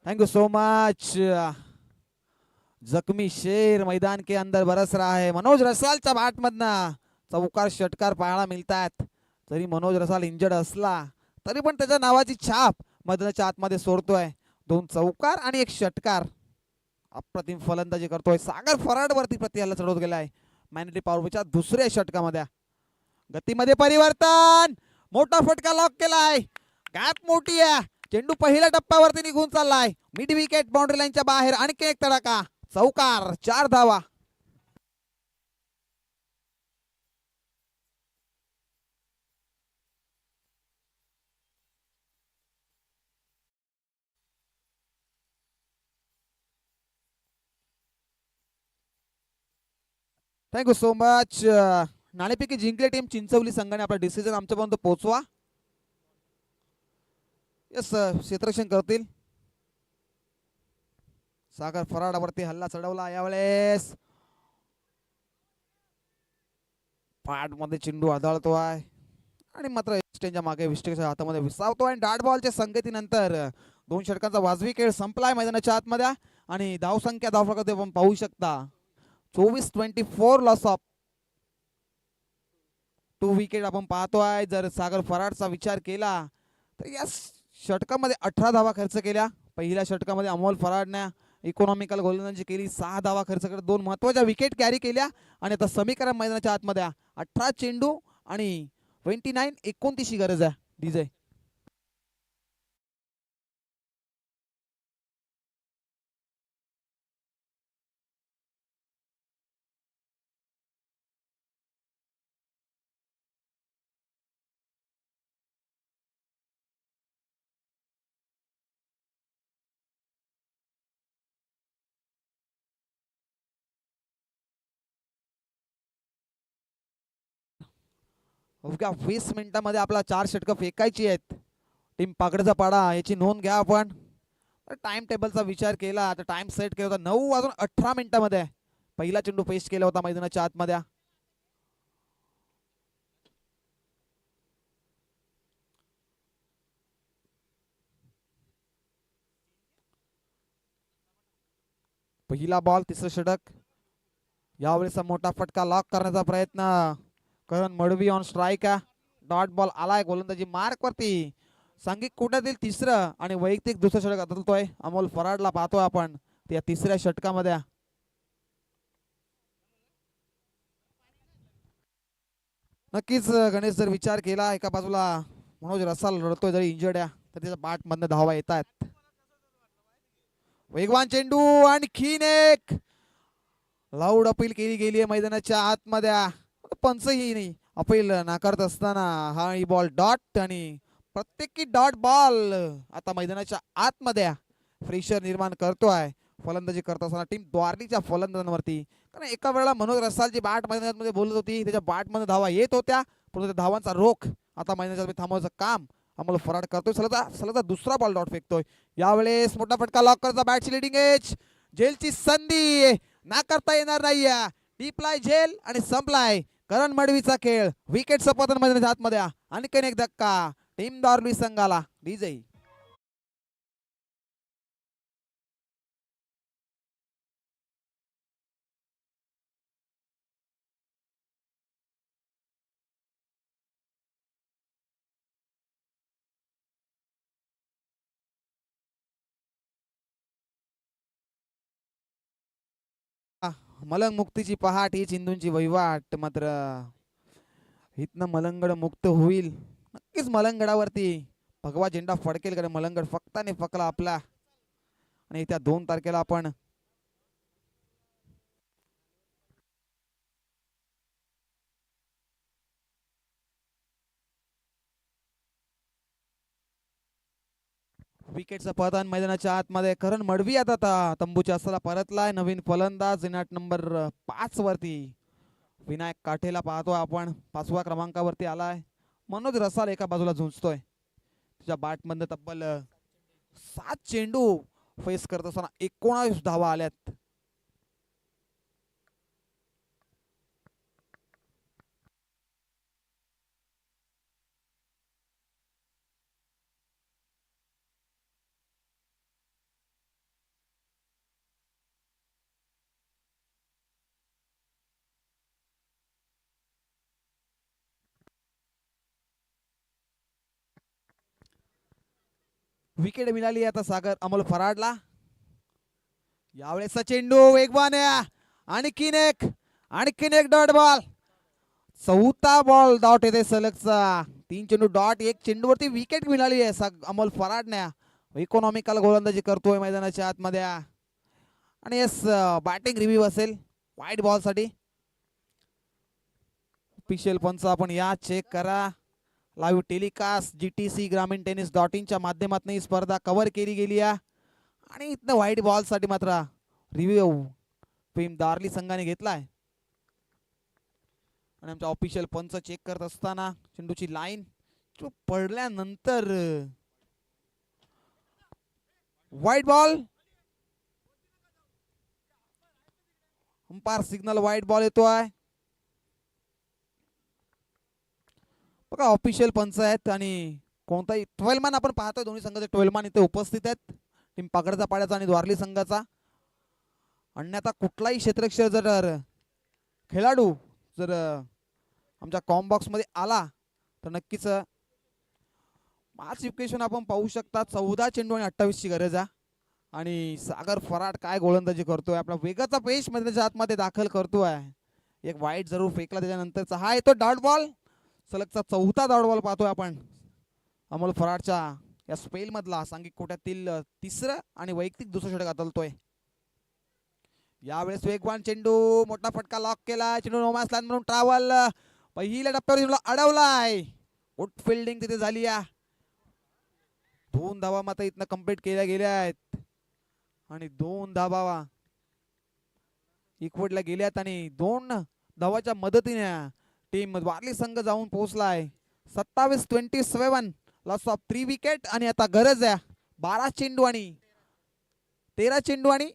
Thank you so much. जख्मी शेर मैदान के अंदर बरस रहा है. मनोज रसालच्या बॅट मधना चौकार षटकार पाहायला मिळतात. जरी मनोज रसाल इंजर्ड असला तरी पण त्याच्या नावाची छाप मैदानाच्या आतमध्ये सोडतोय. 2 चौकार आणि 1 षटकार. अप्रतिम फलंदाजी करतोय. सागर फराड वरती प्रति हल्ला चढवत गेलाय. मॅनेटरी पॉवरच्या दुसऱ्या षटकामध्ये गतीमध्ये परिवर्तन. मोठा फटका लॉक केलाय. गॅप मोठी आहे. चेंडू पहिल्या टप्प्यावरती निघून चाललाय. मिड विकेट बाउंड्री लाईनच्या बाहेर. आणखी एक तडाखा. चौकार. 4 धावा. Thank you so much. नाणेफेकी जिंकले टीम चिंचवली संघाने. आपला डिसिजन आमच्यापर्यंत पोहोचवा. यस क्षेत्ररक्षण करतील. सागर फराडावरती हल्ला चढवला. यावेळेस पाठमध्ये चेंडू आदळतो आहे आणि मात्र स्टेनच्या मागे विष्टेच्या हातामध्ये विसावतो आणि डॉट बॉलच्या संगतीनंतर 2 षटकांचा वाजवी खेळ संपलाय मैदानाच्या आतमध्ये आणि धावसंख्या धावफलकात आपण पाहू शकता 24-24 लॉस ऑफ 2 विकेट आपण पाहतोय. जर सागर फराडचा विचार केला तर या षटकामध्ये 18 धावा खर्च केल्या. पहिल्या षटकामध्ये अमोल फराडने इकॉनॉमिकल गोलंदाजी केली, 6 धावा खर्च करत 2 महत्वाच्या विकेट कॅरी केल्या आणि आता समीकरण मैदानाच्या आतमध्ये 18 चेंडू आणि 29 ही गरज आहे डीजे. अवघ्या 20 मिनिटांमध्ये आपला 4 षटकं फेकायची आहेत. टीम पाकडचा पाडा याची नोंद घ्या आपण. टाइम टेबलचा विचार केला तर टाइम सेट केला होता 9:18 पहिला चेंडू पेस्ट केला होता मैदानाच्या आतमध्ये. पहिला बॉल तिसरं षटक. यावेळेचा मोठा फटका लॉक करण्याचा प्रयत्न करण मडवी ऑन स्ट्राईक आहे. डॉट बॉल आलाय गोलंदाजी मार्क वरती. सांघिक कोट्यातील तिसरं आणि वैयक्तिक दुसरं षटक आदळतोय. अमोल फराडला पाहतोय आपण त्या तिसऱ्या षटकामध्ये. नक्कीच गणेश जर विचार केला एका बाजूला मनोज रसाल रडतोय जरी इंजर्ड आहे तर त्याच्या बॅट मधनं धावा येत आहेत. वेगवान चेंडू आणखीन एक लाऊड अपील केली गेली आहे मैदानाच्या आतमध्ये. पंचही नाही अपील नाकारत असताना हा ही बॉल डॉट आणि प्रत्येकी डॉट बॉल आता मैदानाच्या आतमध्ये फ्रेशर निर्माण करतोय. फलंदाजी करत असताना टीम द्वारलीच्या फलंदाजांवरती कारण एका वेळेला मनोज रसालची बॅट मैदानामध्ये बोलत होती, त्याच्या बॅटमध्ये धावा येत होत्या परंतु त्या धावांचा रोख आता मैदानाच्या थांबवायचं काम अमोल फराड करतोय. सलगचा दुसरा बॉल डॉट फेकतोय. यावेळेस मोठा फटका लॉक करता बॅटची लिडिंग एज. झेलची संधी नाकारता येणार नाही. डीपलाय झेल आणि संपलाय करण मडवीचा खेळ. विकेटचं पतन मैदानाच्या आतमध्ये आणखीन एक धक्का टीम दार्ली संघाला. विजयी मलंग मुक्तीची पहाट ही चिंदूंची वहिवाट. मात्र इथनं मलंगड मुक्त होईल. नक्कीच मलंगडावरती भगवा झेंडा फडकेल कारण मलंगड फक्त आणि फकला आपला. आणि येत्या 2 तारखेला आपण विकेटचं पतन मैदानाच्या आतमध्ये. करण मडवी आता तंबूच्या असला परतलाय. नवीन फलंदाज इनाट नंबर 5 वरती विनायक काठेला पाहतो आपण. 5व्या क्रमांकावरती आलाय. मनोज रसाल एका बाजूला झुंजतोय. त्याच्या बॅट मधनं तब्बल 7 चेंडू फेस करत असताना 19 धावा आल्यात. विकेट मिळाली आता सागर अमोल फराडला. यावेळेसचा चेंडू वेगवान आहे. आणखीन एक डॉट बॉल. 4था बॉल डॉट येते सलगचा. 3 चेंडू डॉट. 1 चेंडूवरती विकेट मिळाली आहे अमोल फराडने. इकॉनॉमिकल गोलंदाजी करतोय मैदानाच्या आतमध्ये. आणि यस बॅटिंग रिव्ह्यू असेल वाईट बॉल साठी. ऑफिशियल पंच आपण या चेक करा. लाईव्ह टेलिकास्ट GTC ग्रामीण टेनिस .in च्या माध्यमातून ही स्पर्धा कव्हर केली गेली आहे. आणि इथनं व्हाईट बॉल साठी मात्र रिव्ह्यू टीम दार्ली संघाने घेतलाय. आणि आमच्या ऑफिशियल पंच चेक करत असताना चेंडूची लाईन पडल्यानंतर white ball. Umpire signal white ball येतोय. बघा ऑफिशियल पंच आहेत आणि कोणताही 12 मॅन आपण पाहतोय, दोन्ही संघाचे 12 मॅन इथे उपस्थित आहेत. टीम पगडचा पाड्याचा आणि द्वारली संघाचा. अन्यथा कुठलाही क्षेत्ररक्षक जर खेळाडू जर आमच्या कॉम्बॉक्स मध्ये आला तर नक्कीच मॅच इक्वेशन आपण पाहू शकता. 14 चेंडू आणि 28 ची गरज आहे. आणि सागर फराट काय गोलंदाजी करतोय, आपला वेगाचा पेश मैदानाच्या आतमध्ये दाखल करतोय. एक वाईट जरूर फेकला त्याच्यानंतरचा हा येतो डॉट बॉल. सलगचा चौथा डॉट बॉल पाहतोय आपण अमोल फराटच्या या स्पेल मधला. सांघिक कोट्यातील तिसरं आणि वैयक्तिक दुसरं षटक आदलतोय. यावेळेस वेगवान चेंडू, मोठा फटका लॉक केला. चेंडू नोमॅन्स लाईन म्हणून ट्रॅव्हल पहिल्या टप्प्यावर अडवलाय. गुड फिल्डिंग तिथे झाली आहे. 2 धावा मात्र इथनं कंप्लीट केल्या गेल्या आहेत आणि 2 धावा इक्वडला गेल्यात आणि 2 धावाच्या मदतीने टीम वारली संघ जाऊन पोहोचलाय. 27-27 लॉस ऑफ 3 विकेट. आणि आता गरज आहे 12 चेंडू आणि 13 चेंडू आणि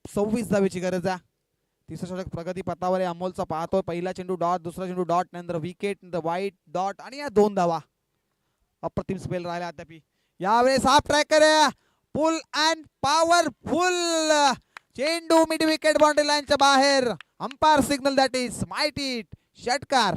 26 धावेची गरज आहे. तिसरं षटक प्रगती पथावर आहे. अमोलचा पाहतोय. पहिला चेंडू डॉट, दुसरा चेंडू डॉट, नंतर विकेट, नंतर वाईट डॉट आणि या 2 धावा. अप्रतिम स्पेल राहिला अद्याप. यावेळेस हाफ ट्रॅकर आहे. फुल अँड पॉवरफुल चेंडू मिड विकेट बाउंड्री लाईनच्या बाहेर. Umpire signal that is might it षटकार.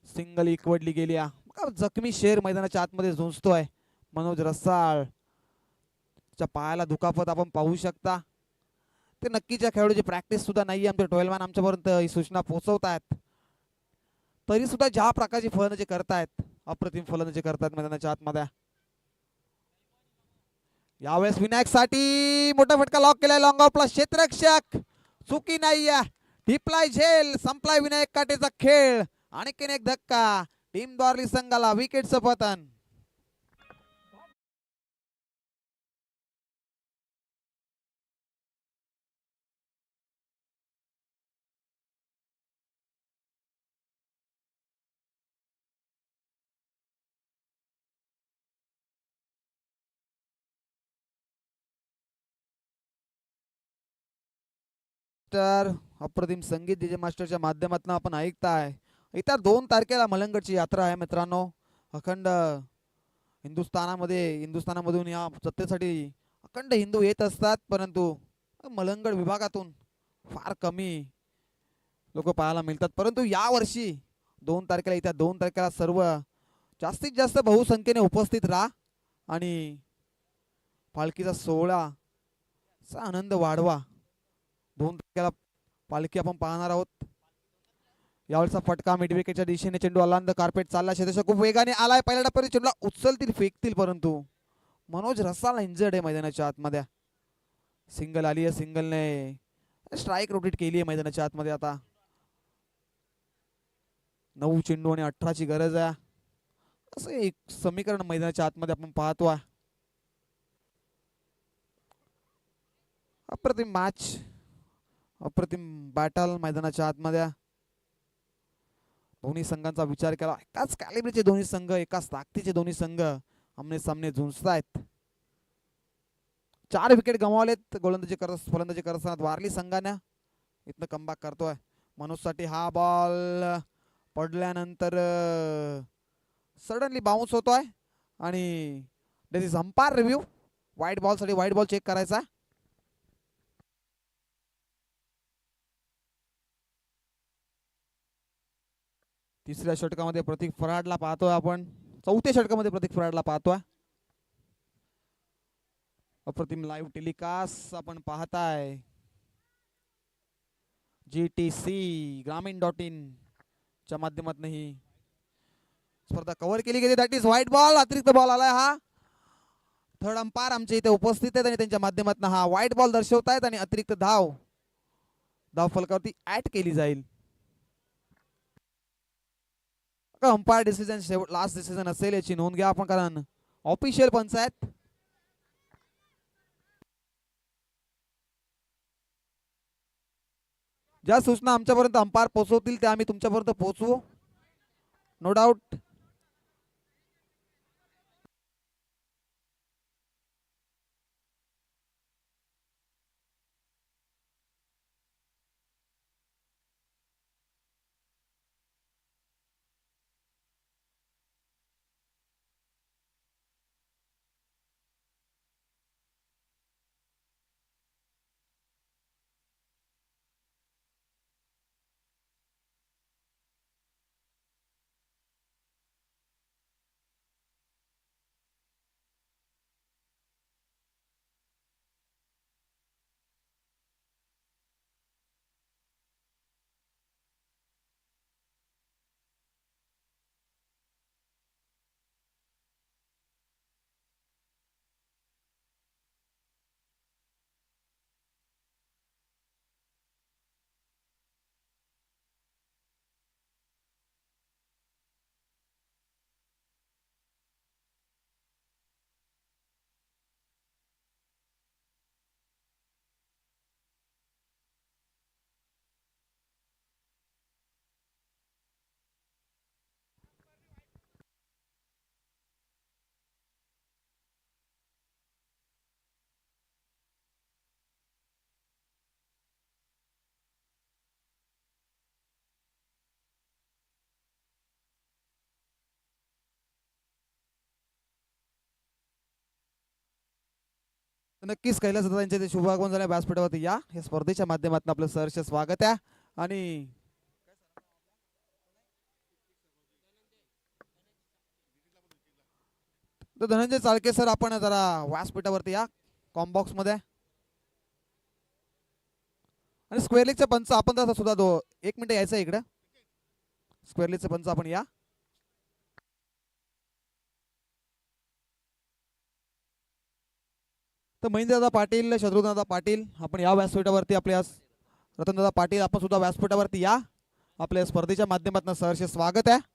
सिंगल इकवडली गेली. जखमी शेर मैदानाच्या आतमध्ये झुंजतोय. मनोज रसाळ च्या पायाला दुखापत आपण पाहू शकता. ते नक्कीच या खेळाडूची प्रॅक्टिस सुद्धा नाही. आमचे 12 मॅन आमच्यापर्यंत ही सूचना पोहोचवतायत. तरी सुद्धा ज्या प्रकारची फलंदाजी करतायत, अप्रतिम फलंदाजी करतायत मैदानाच्या आतमध्ये. यावेळेस विनायक साठी मोठा फटका लॉक केलाय. लॉंग ऑफला क्षेत्ररक्षक चुकी नाहीये. टिपलाय झेल. संपलाय विनायक काटेचा खेळ. आणखीन एक धक्का. टीम द्वारली संघाला विकेटचं पतन. अप्रतिम संगीत डीजे मास्टरच्या माध्यमातून आपण ऐकताय. येत्या 2 तारखेला मलंगडची यात्रा आहे मित्रांनो. अखंड हिंदुस्थानामधून या जत्रेसाठी अखंड हिंदू येत असतात, परंतु मलंगड विभागातून फार कमी लोक पाहायला मिळतात. परंतु या वर्षी 2 तारखेला येत्या 2 तारखेला सर्व जास्तीत जास्त बहुसंख्येने उपस्थित राहा आणि पालखीचा सोहळाचा आनंद वाढवा. 2 तारखेला पालखी आपण पाहणार आहोत. यावेळचा फटका मिड विकेटच्या दिशेने. चेंडू अलांद कार्पेट चालला. क्षेत्ररक्षक खूप वेगाने आलाय. पहिल्या टप्प्यावर चेंडूला उचलतील, फेकतील, परंतु मनोज रसाळ इंजर्ड आहे मैदानाच्या आतमध्ये. सिंगल आली आहे. सिंगलने स्ट्राईक रोटेट केली आहे मैदानाच्या आतमध्ये. आता 9 चेंडू आणि 18ची गरज आहे. असं एक समीकरण मैदानाच्या आतमध्ये आपण पाहतोय. अप्रतिम मॅच, अप्रतिम बॅटल मैदानाच्या आतमध्ये. दोन्ही संघांचा विचार केला, एकाच कॅलिबरचे दोन्ही संघ, एकाच ताकदीचे दोन्ही संघ आमने सामने झुंजतायत. 4 विकेट गमावलेत फलंदाजी करत असताना वारली संघाने. इथनं कमबॅक करतोय मनोजसाठी. हा बॉल पडल्यानंतर सडनली बाउन्स होतोय आणि this is umpire review. White ball साठी व्हाईट बॉल चेक करायचा. तिसऱ्या षटकामध्ये प्रतीक फराडला पाहतोय आपण. चौथ्या षटकामध्ये प्रतीक फराडला पाहतोय. अप्रतिम लाईव्ह टेलिकास्ट आपण पाहताय GTC ग्रामीण.in च्या माध्यमातून ही स्पर्धा कव्हर केली गेली. That is white ball. अतिरिक्त बॉल आलाय. हा थर्ड अंपायर आमच्या इथे उपस्थित आहेत आणि त्यांच्या माध्यमातून हा व्हाईट बॉल दर्शवतायत आणि अतिरिक्त धाव फलकावरती ऍड केली जाईल. अंपायर डिसिजन लास्ट डिसिजन असेल याची नोंद घ्या आपण, कारण ऑफिशियल पंच आहेत. ज्या सूचना आमच्यापर्यंत अंपायर पोहोचवतील त्या आम्ही तुमच्यापर्यंत पोहोचवू, नो डाऊट. नक्कीच कैलास दादा यांचे शुभागमन झाले व्यासपीठावरती. या हे स्पर्धेच्या माध्यमातून आपलं सहर्ष स्वागत आहे. आणि धनंजय चाळके सर आपण जरा व्यासपीठावरती या कॉम्बॉक्स मध्ये. आणि स्क्वेअर लीगचे पंच आपण जरा सुद्धा 1 मिनिट यायचं इकडे. स्क्वेअर लीगचे पंच आपण या. तर महेंद्रदादा पाटील, शत्रुघ्नदादा पाटील आपण या व्यासपीठावरती. आपल्या रतनदादा पाटील आपण सुद्धा व्यासपीठावरती या. आपल्या स्पर्धेच्या माध्यमातून सहर्ष स्वागत आहे.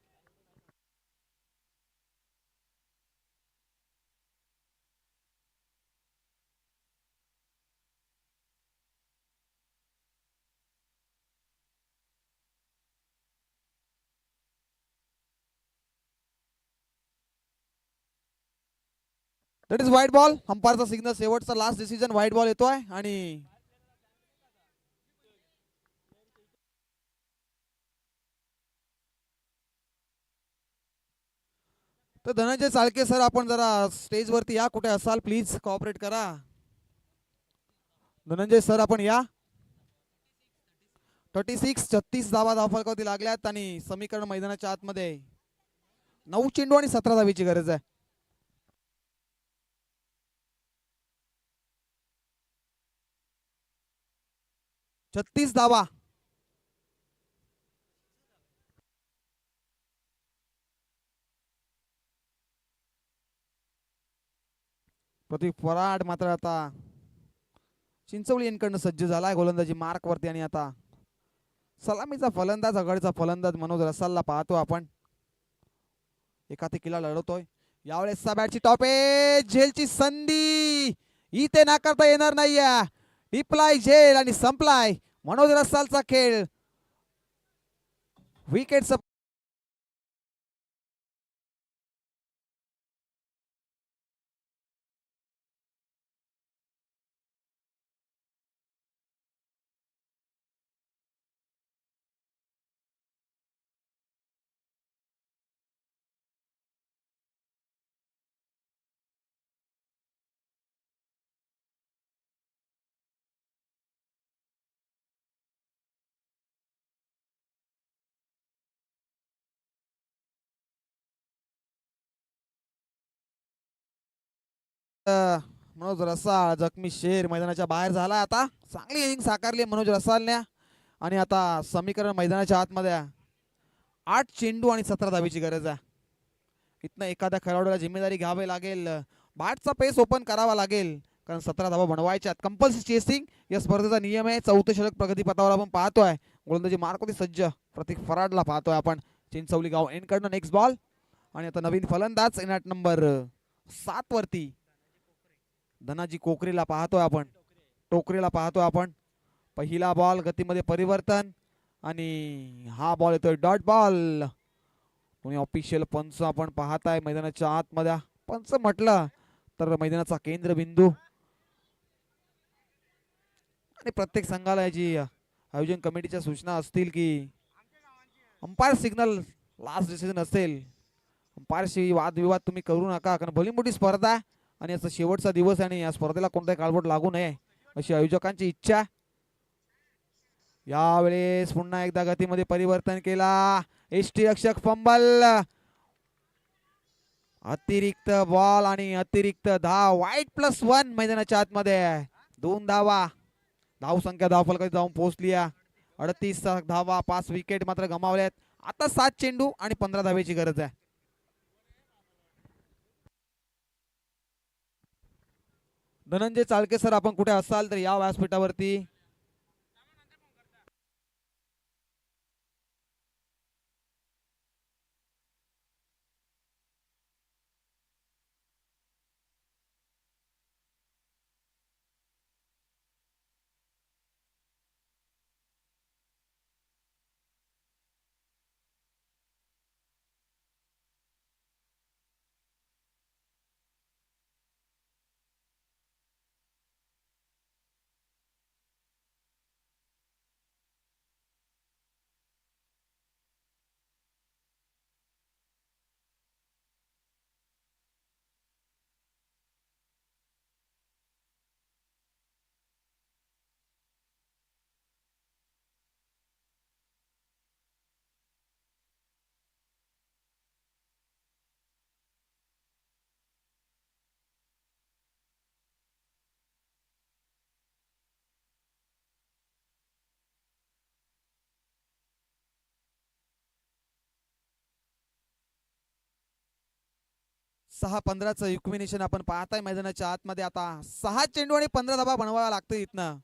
That is white ball. अंपायरचा सिग्नल, शेवटचा लास्ट डिसिजन व्हाईट बॉल येतोय. आणि तर धनंजय चाळके सर आपण जरा स्टेज वरती या. कुठे असाल प्लीज कॉपरेट करा. धनंजय सर आपण या. 36 धावा धावफलकावरती लागल्यात आणि समीकरण मैदानाच्या आतमध्ये 9 चेंडू आणि 17 धावीची गरज आहे. छत्तीस धावा. प्रतीक फराड मात्र आता चिंचवली यांकडनं सज्ज झालाय गोलंदाजी मार्क वरती. आणि आता सलामीचा फलंदाज आघाडीचा फलंदाज मनोज रसालला पाहतो आपण. एकातिकीला लढवतोय. यावेळेस बॅटची टॉप झेलची संधी इथे नाकारता येणार नाहीये. टिपलाय झेल आणि संपलाय मनोज रसालचा खेळ. विकेट मनोज रसाळ जखमी शेर मैदानाच्या बाहेर झाला. आता चांगली इनिंग साकारली मनोज रसालने आणि आता समीकरण मैदानाच्या आतमध्ये 8 चेंडू आणि 17 धावेची गरज आहे. इथनं एखाद्या खेळाडूला जिम्मेदारी घ्यावी लागेल. बॅटचा पेस ओपन करावा लागेल कारण 17 धावा बनवायच्या. कंपल्सरी चेसिंग या स्पर्धेचा नियम आहे. चौथे षटक प्रगतीपथावर आपण पाहतोय. गोलंदाजी मार्कवरती सज्ज प्रतीक फराडला पाहतोय आपण. चिंचवली गाव एंड कडनं नेक्स्ट बॉल आणि आता नवीन फलंदाज इनॅट नंबर 7 वरती धनाजी कोकरेला पाहतोय आपण. टोकरेला पाहतोय आपण. पहिला बॉल गतीमध्ये परिवर्तन आणि हा बॉल येतोय डॉट बॉल. तुम्ही ऑफिशियल पंच आपण पाहताय मैदानाच्या आतमध्ये. पंच म्हटलं तर मैदानाचा केंद्रबिंदू आणि प्रत्येक संघाला याची आयोजन कमिटीच्या सूचना असतील की अंपायर सिग्नल लास्ट डिसिजन असेल. अंपायरशी वादविवाद तुम्ही करू नका कारण भली मोठी स्पर्धा आहे आणि याचा शेवटचा दिवस आहे आणि या स्पर्धेला कोणताही काळबोट लागू नये अशी आयोजकांची इच्छा. यावेळेस पुन्हा एकदा गतीमध्ये परिवर्तन केला. एसटी रक्षक फंबल. अतिरिक्त बॉल आणि अतिरिक्त धाव. वाईट +1 मैदानाच्या आतमध्ये 2 धावा. धावसंख्या धावफलकात जाऊन पोहोचली. 38 धावा 5 विकेट मात्र गमावल्यात. आता 7 चेंडू आणि 15 धावेची गरज आहे. धनंजय चाळके सर आपण कुठे असाल तर या व्यासपीठावरती. सहा 15चं युक्मिनेशन आपण पाहताय मैदानाच्या आतमध्ये. आता 6 चेंडू आणि 15 धावा बनवावा लागतं इथनं.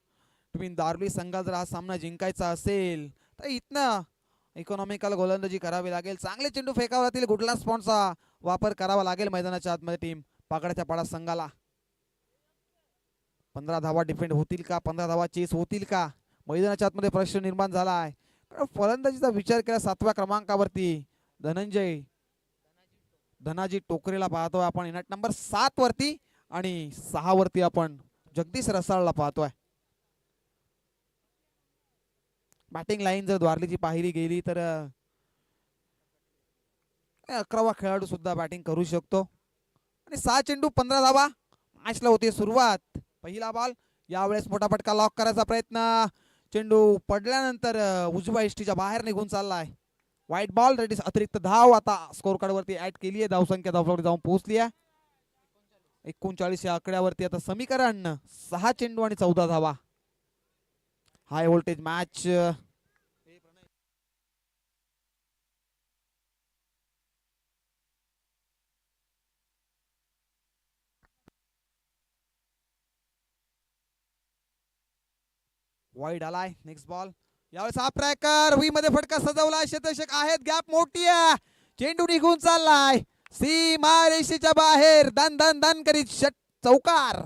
तुम्ही दार्ली संघाला जर हा सामना जिंकायचा असेल तर इथनं इकॉनॉमिकल गोलंदाजी करावी लागेल. चांगले चेंडू फेकावे लागतील. गुडला स्पॉनचा वापर करावा लागेल मैदानाच्या आतमध्ये टीम पाकड्याच्या पाडा संघाला. 15 धावा डिफेंड होतील का? 15 धावा चेस होतील का? मैदानाच्या आतमध्ये प्रश्न निर्माण झाला आहे. फलंदाजीचा विचार केला 7व्या क्रमांकावरती धनाजी टोकरेला पाहतोय आपण इनॅट नंबर 7 वरती आणि 6 वरती आपण जगदीश रसाळला पाहतोय. बॅटिंग लाईन जर द्वारलीची पाहिली गेली तर 11वा खेळाडू सुद्धा बॅटिंग करू शकतो. आणि 6 चेंडू 15 धावा मॅचला होते सुरुवात. पहिला बॉल. यावेळेस मोठा फटका लॉक करायचा प्रयत्न. चेंडू पडल्यानंतर उजव्या इष्टीच्या बाहेर निघून चाललाय. White ball. रेडी अतिरिक्त धाव आता स्कोर कार्ड वरती ऍड केली आहे. धावसंख्या धावफलकावर जाऊन पोहोचली आहे 39 या आकड्यावरती. आता समीकरण 6 चेंडू आणि 14 धावा. High voltage match. वाईड आलाय. Next ball. यावेळेस हा प्रॅकर वी मध्ये फटका सजवला. क्षेत्ररक्षक आहेत, गॅप मोठी आहे, चेंडू निघून चाललाय सीमा रेषेच्या बाहेर. दन दन दन करीत चौकार.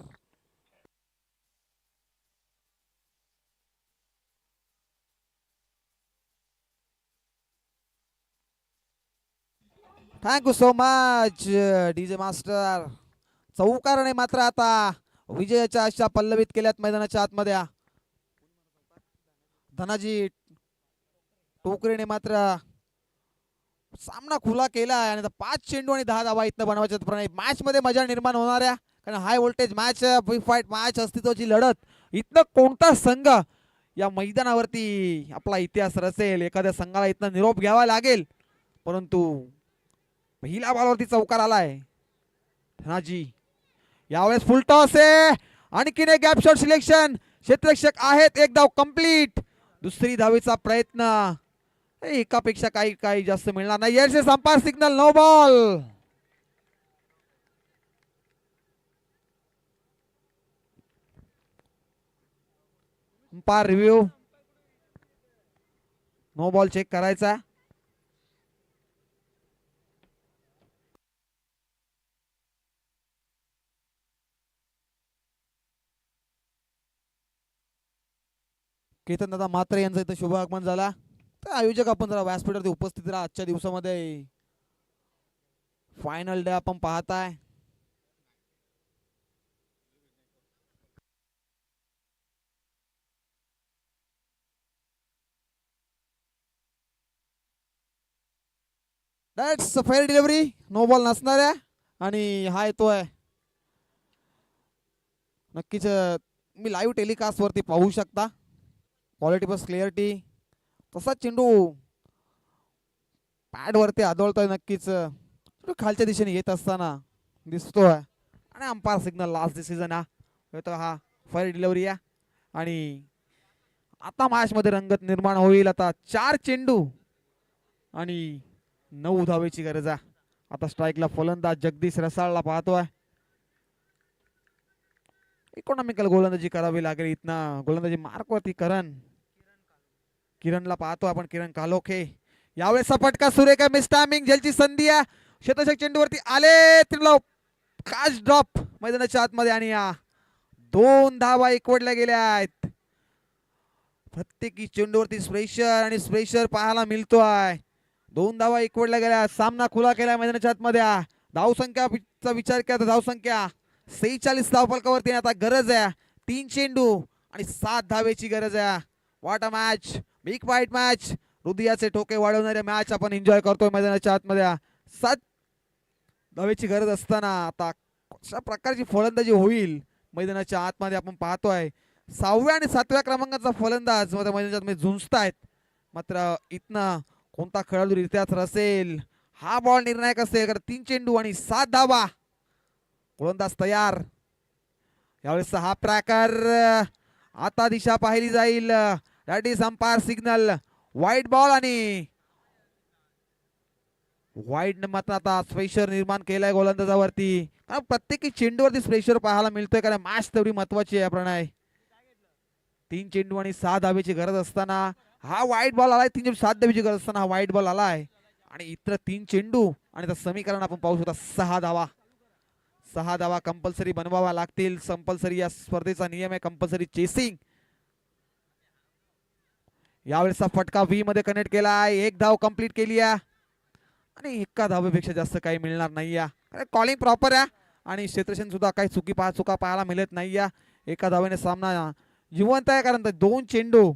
Thank you so much DJ master. चौकाराने मात्र आता विजयाच्या आशा पल्लवित केल्यात मैदानाच्या आतमध्ये. धनाजी टोकरेने मात्र सामना खुला केला आणि 5 चेंडू आणि 10 धावा इथं बनवायच्या प्रमाणे मॅच मध्ये मजा निर्माण होणाऱ्या, कारण high voltage match, big fight match, अस्तित्वाची लढत. इथं कोणता संघ या मैदानावरती आपला इतिहास रचेल, एखाद्या संघाला इथं निरोप घ्यावा लागेल. परंतु पहिल्या बॉलवरती चौकार आलाय. धनाजी यावेळेस फुल टॉस आहे, आणखीन एक गॅप शॉट सिलेक्शन. क्षेत्ररक्षक आहेत, एक धाव कंप्लीट. दुसरी धावेचा प्रयत्न, एकापेक्षा काही जास्त मिळणार नाही. यश umpire signal, no ball. Umpire review, no ball check करायचा. केतन दादा म्हात्रे यांचं इथं शुभ आगमन झाला. तर आयोजक आपण जरा व्यासपीठावरती उपस्थित राहा. आजच्या दिवसामध्ये फायनल डे आपण पाहताय. That's fair delivery, no ball नसणार आहे. आणि हा येतोय नक्कीच, मी लाईव्ह टेलिकास्ट वरती पाहू शकता. Quality plus clarity. तसा चेंडू पॅड वरती आदळतोय, नक्कीच खालच्या दिशेने येत असताना दिसतोय. आणि अंपायर सिग्नल, लास्ट डिसिजन हा फेअर डिलिव्हरी आहे. आणि आता मॅच मध्ये रंगत निर्माण होईल. आता 4 चेंडू आणि 9 धावेची गरज आहे. आता स्ट्राईकला फलंदाज जगदीश रसाळला पाहतोय. इकॉनॉमिकल गोलंदाजी करावी लागेल. इथनं गोलंदाजी मार्क वरती किरणला पाहतो आपण, किरण कालोखे. यावेळेस फटका सुरेख मिस टायमिंग, झेलची संधी आहे. क्षेत्ररक्षक चेंडूवरती आले, तिला काच ड्रॉप मैदानाच्या आतमध्ये. आणि 2 धावा एकवटल्या गेल्या आहेत. प्रत्येकी चेंडूवरती स्प्रेशर आणि स्प्रेशर पाहायला मिळतोय. 2 धावा एकवटल्या गेल्या. सामना खुला केला मैदानाच्या आतमध्ये. धावसंख्याचा विचार केला तर धावसंख्या 46 धावफलकावरती. आता गरज आहे 3 चेंडू आणि 7 धावेची गरज आहे. What a match, big fight match, हृदयाचे ठोके वाढवणारे मॅच आपण एन्जॉय करतोय मैदानाच्या आतमध्ये. 7 धावेची गरज असताना आता कशा प्रकारची फलंदाजी होईल मैदानाच्या आतमध्ये आपण पाहतोय. 6व्या आणि 7व्या क्रमांकाचा फलंदाज मात्र मैदानाच्या आतमध्ये झुंजतायत. मात्र इथनं कोणता खेळाडू इतिहास रचेल, हा बॉल निर्णायक असेल. कारण 3 चेंडू आणि 7 धावा. गोलंदाज तयार. यावेळेस हा प्रॅकर, आता दिशा पाहिली जाईल. दॅट इज अंपायर सिग्नल, वाईट बॉल. आणि वाईट मात्र आता स्प्रेशर निर्माण केलाय गोलंदाजावरती. कारण प्रत्येकी चेंडूवरती स्प्रेशर पाहायला मिळतोय, कारण मॅच तेवढी महत्वाची आहे. प्रणय 3 चेंडू आणि 6 धावेची गरज असताना हा वाईट बॉल आलाय. 3 चेंडू 7 धावेची गरज असताना हा वाईट बॉल आलाय. आणि इतर 3 चेंडू आणि समीकरण आपण पाहू शकता 6 धावा. 6 धावा कंपल्सरी बनवावा लागतील. कंपल्सरी या स्पर्धेचा नियम आहे, कंपल्सरी चेसिंग. यावेळेसचा फटका व्ही मध्ये कनेक्ट केला आहे. 1 धाव कंप्लीट केली आहे आणि 1 धावेपेक्षा जास्त काही मिळणार नाही आहे. कॉलिंग प्रॉपर आहे आणि क्षेत्ररक्षण सुद्धा काही चुका पाहायला मिळत नाही आहे. 1 धावेने सामना जिवंत आहे, कारण 2 चेंडू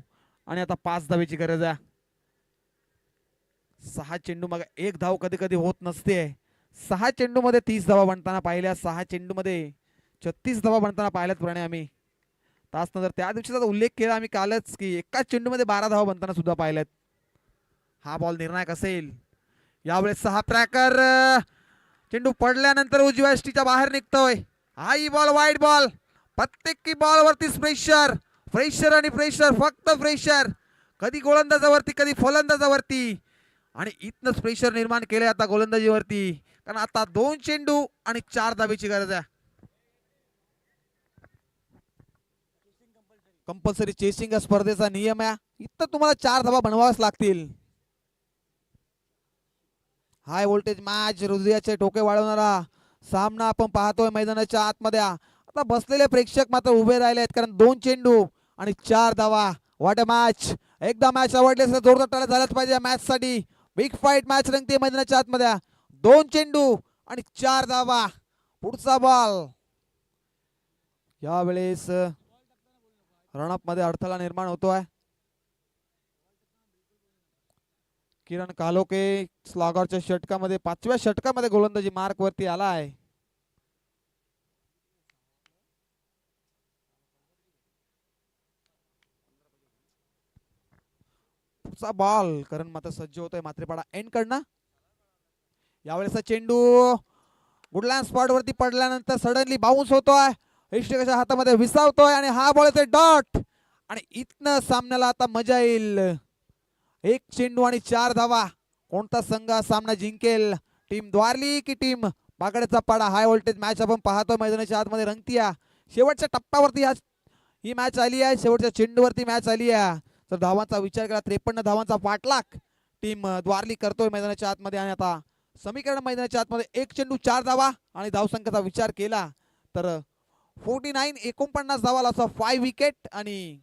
आणि आता 5 धावेची गरज आहे. 6 चेंडू मग 1 धाव कधी कधी होत नसते. 6 चेंडू मध्ये 30 धावा बनताना पाहिल्या, 6 चेंडू मध्ये 36 धावा बनताना पाहिल्यात प्रणय आम्ही. तासनंतर त्या दिवशीचा उल्लेख केला आम्ही कालच की 1 चेंडू मध्ये 12 धावा बनताना सुद्धा पाहिल्यात. हा बॉल निर्णायक असेल. यावेळेस हा प्रॅकर, चेंडू पडल्यानंतर उजव्या यष्टीच्या बाहेर निघतोय. हाई बॉल, वाईट बॉल. प्रत्येकी बॉल वरती प्रेशर, प्रेशर आणि प्रेशर, फक्त प्रेशर. कधी गोलंदाजावरती, कधी फलंदाजावरती. आणि इथनच प्रेशर निर्माण केले आता गोलंदाजीवरती, कारण आता 2 चेंडू आणि 4 धावेची गरज आहे. कंपल्सरी चेसिंग स्पर्धेचा नियम आहे. इथं तुम्हाला 4 धावा बनवाव्याच लागतील. हाय व्होल्टेज मॅच, हृदयाचे ठोके वाढवणारा सामना आपण पाहतोय मैदानाच्या आतमध्ये. आता बसलेले प्रेक्षक मात्र उभे राहिले आहेत, कारण 2 चेंडू आणि 4 धावा. What a match. एकदा मॅच आवडली असेल जोरदार टाळ्या झाल्याच पाहिजे या मॅच साठी. बिग फाईट मॅच रंगते मैदानाच्या आतमध्ये. 2 चेंडू आणि 4 धावा. पुढचा बॉल. यावेळेस रनअप मध्ये अडथळा निर्माण होतोय. किरण कालोके स्लॉगरच्या षटकामध्ये 5व्या षटकामध्ये गोलंदाजी मार्क वरती आलाय. पुढचा बॉल. करण मात्र सज्ज होतोय मात्रेपाडा एंड कडनं. यावेळेस चेंडू गुडलँड स्पॉट वरती पडल्यानंतर सडनली बाउन्स होतोय, इष्टकाच्या हातामध्ये विसावतोय आणि हा बॉल येतोय डॉट. आणि इथनं सामन्याला आता मजा येईल. 1 चेंडू आणि 4 धावा. कोणता संघ सामना जिंकेल, टीम द्वारली की टीम बागड्याचा पाडा. हाय व्होल्टेज मॅच आपण पाहतोय मैदानाच्या आतमध्ये रंगतीया. शेवटच्या टप्प्यावरती ही मॅच आली आहे. शेवटच्या चेंडूवरती मॅच आली आहे. जर धावांचा विचार केला 53 धावांचा पाठलाग टीम द्वारली करतोय मैदानाच्या आतमध्ये. आणि आता समीकरण मैदानाच्या आतमध्ये 1 चेंडू 4 धावा आणि धावसंख्येचा विचार केला तर 49 धावा, 5 विकेट आणि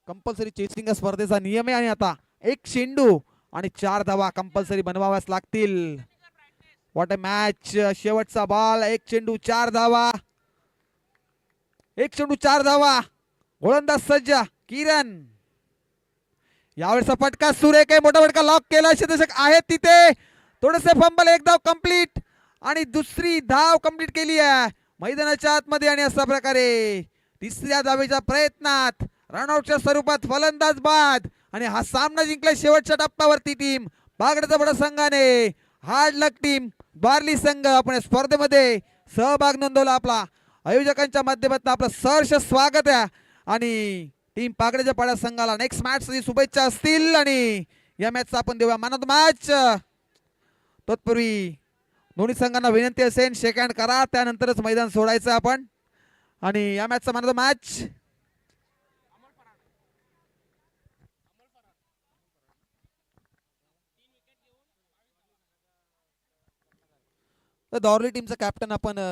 कंपल्सरी चेसिंग स्पर्धेचा नियम आहे. आणि आता 1 चेंडू आणि 4 धावा कंपल्सरी बनवाव्याच लागतील. What a match. शेवटचा बॉल. 1 चेंडू 4 धावा. 1 चेंडू 4 धावा. गोलंदाज सज्ज किरण. यावेळेचा फटका सुरेख आहे. मोठा फटका लॉक केला. क्षेत्ररक्षक आहेत तिथे. थोडेसे फंबल. 1 धाव कंप्लीट आणि दुसरी धाव कंप्लीट केली आहे मैदानाच्या आतमध्ये. आणि अशा प्रकारे 3ऱ्या धावेच्या प्रयत्नात रनआउटच्या स्वरूपात फलंदाज बाद. आणि हा सामना जिंकला शेवटच्या टप्प्यावरती टीम बागड्याचा बडा संघाने. हार्ड लक टीम द्वारली संघ आपण स्पर्धेमध्ये सहभाग नोंदवला. आपला आयोजकांच्या माध्यमातून आपलं सहर्ष स्वागत आहे. आणि टीम पागड्याच्या पाड्या संघाला नेक्स्ट मॅच साठी शुभेच्छा असतील. आणि या मॅचचा आपण देऊया मॅन ऑफ द मॅच. तत्पूर्वी दोन्ही संघांना विनंती असेल शेक हँड करा, त्यानंतरच मैदान सोडायचं आपण. आणि या मॅचचा मॅन ऑफ द मॅच दौरली टीमचा कॅप्टन आपण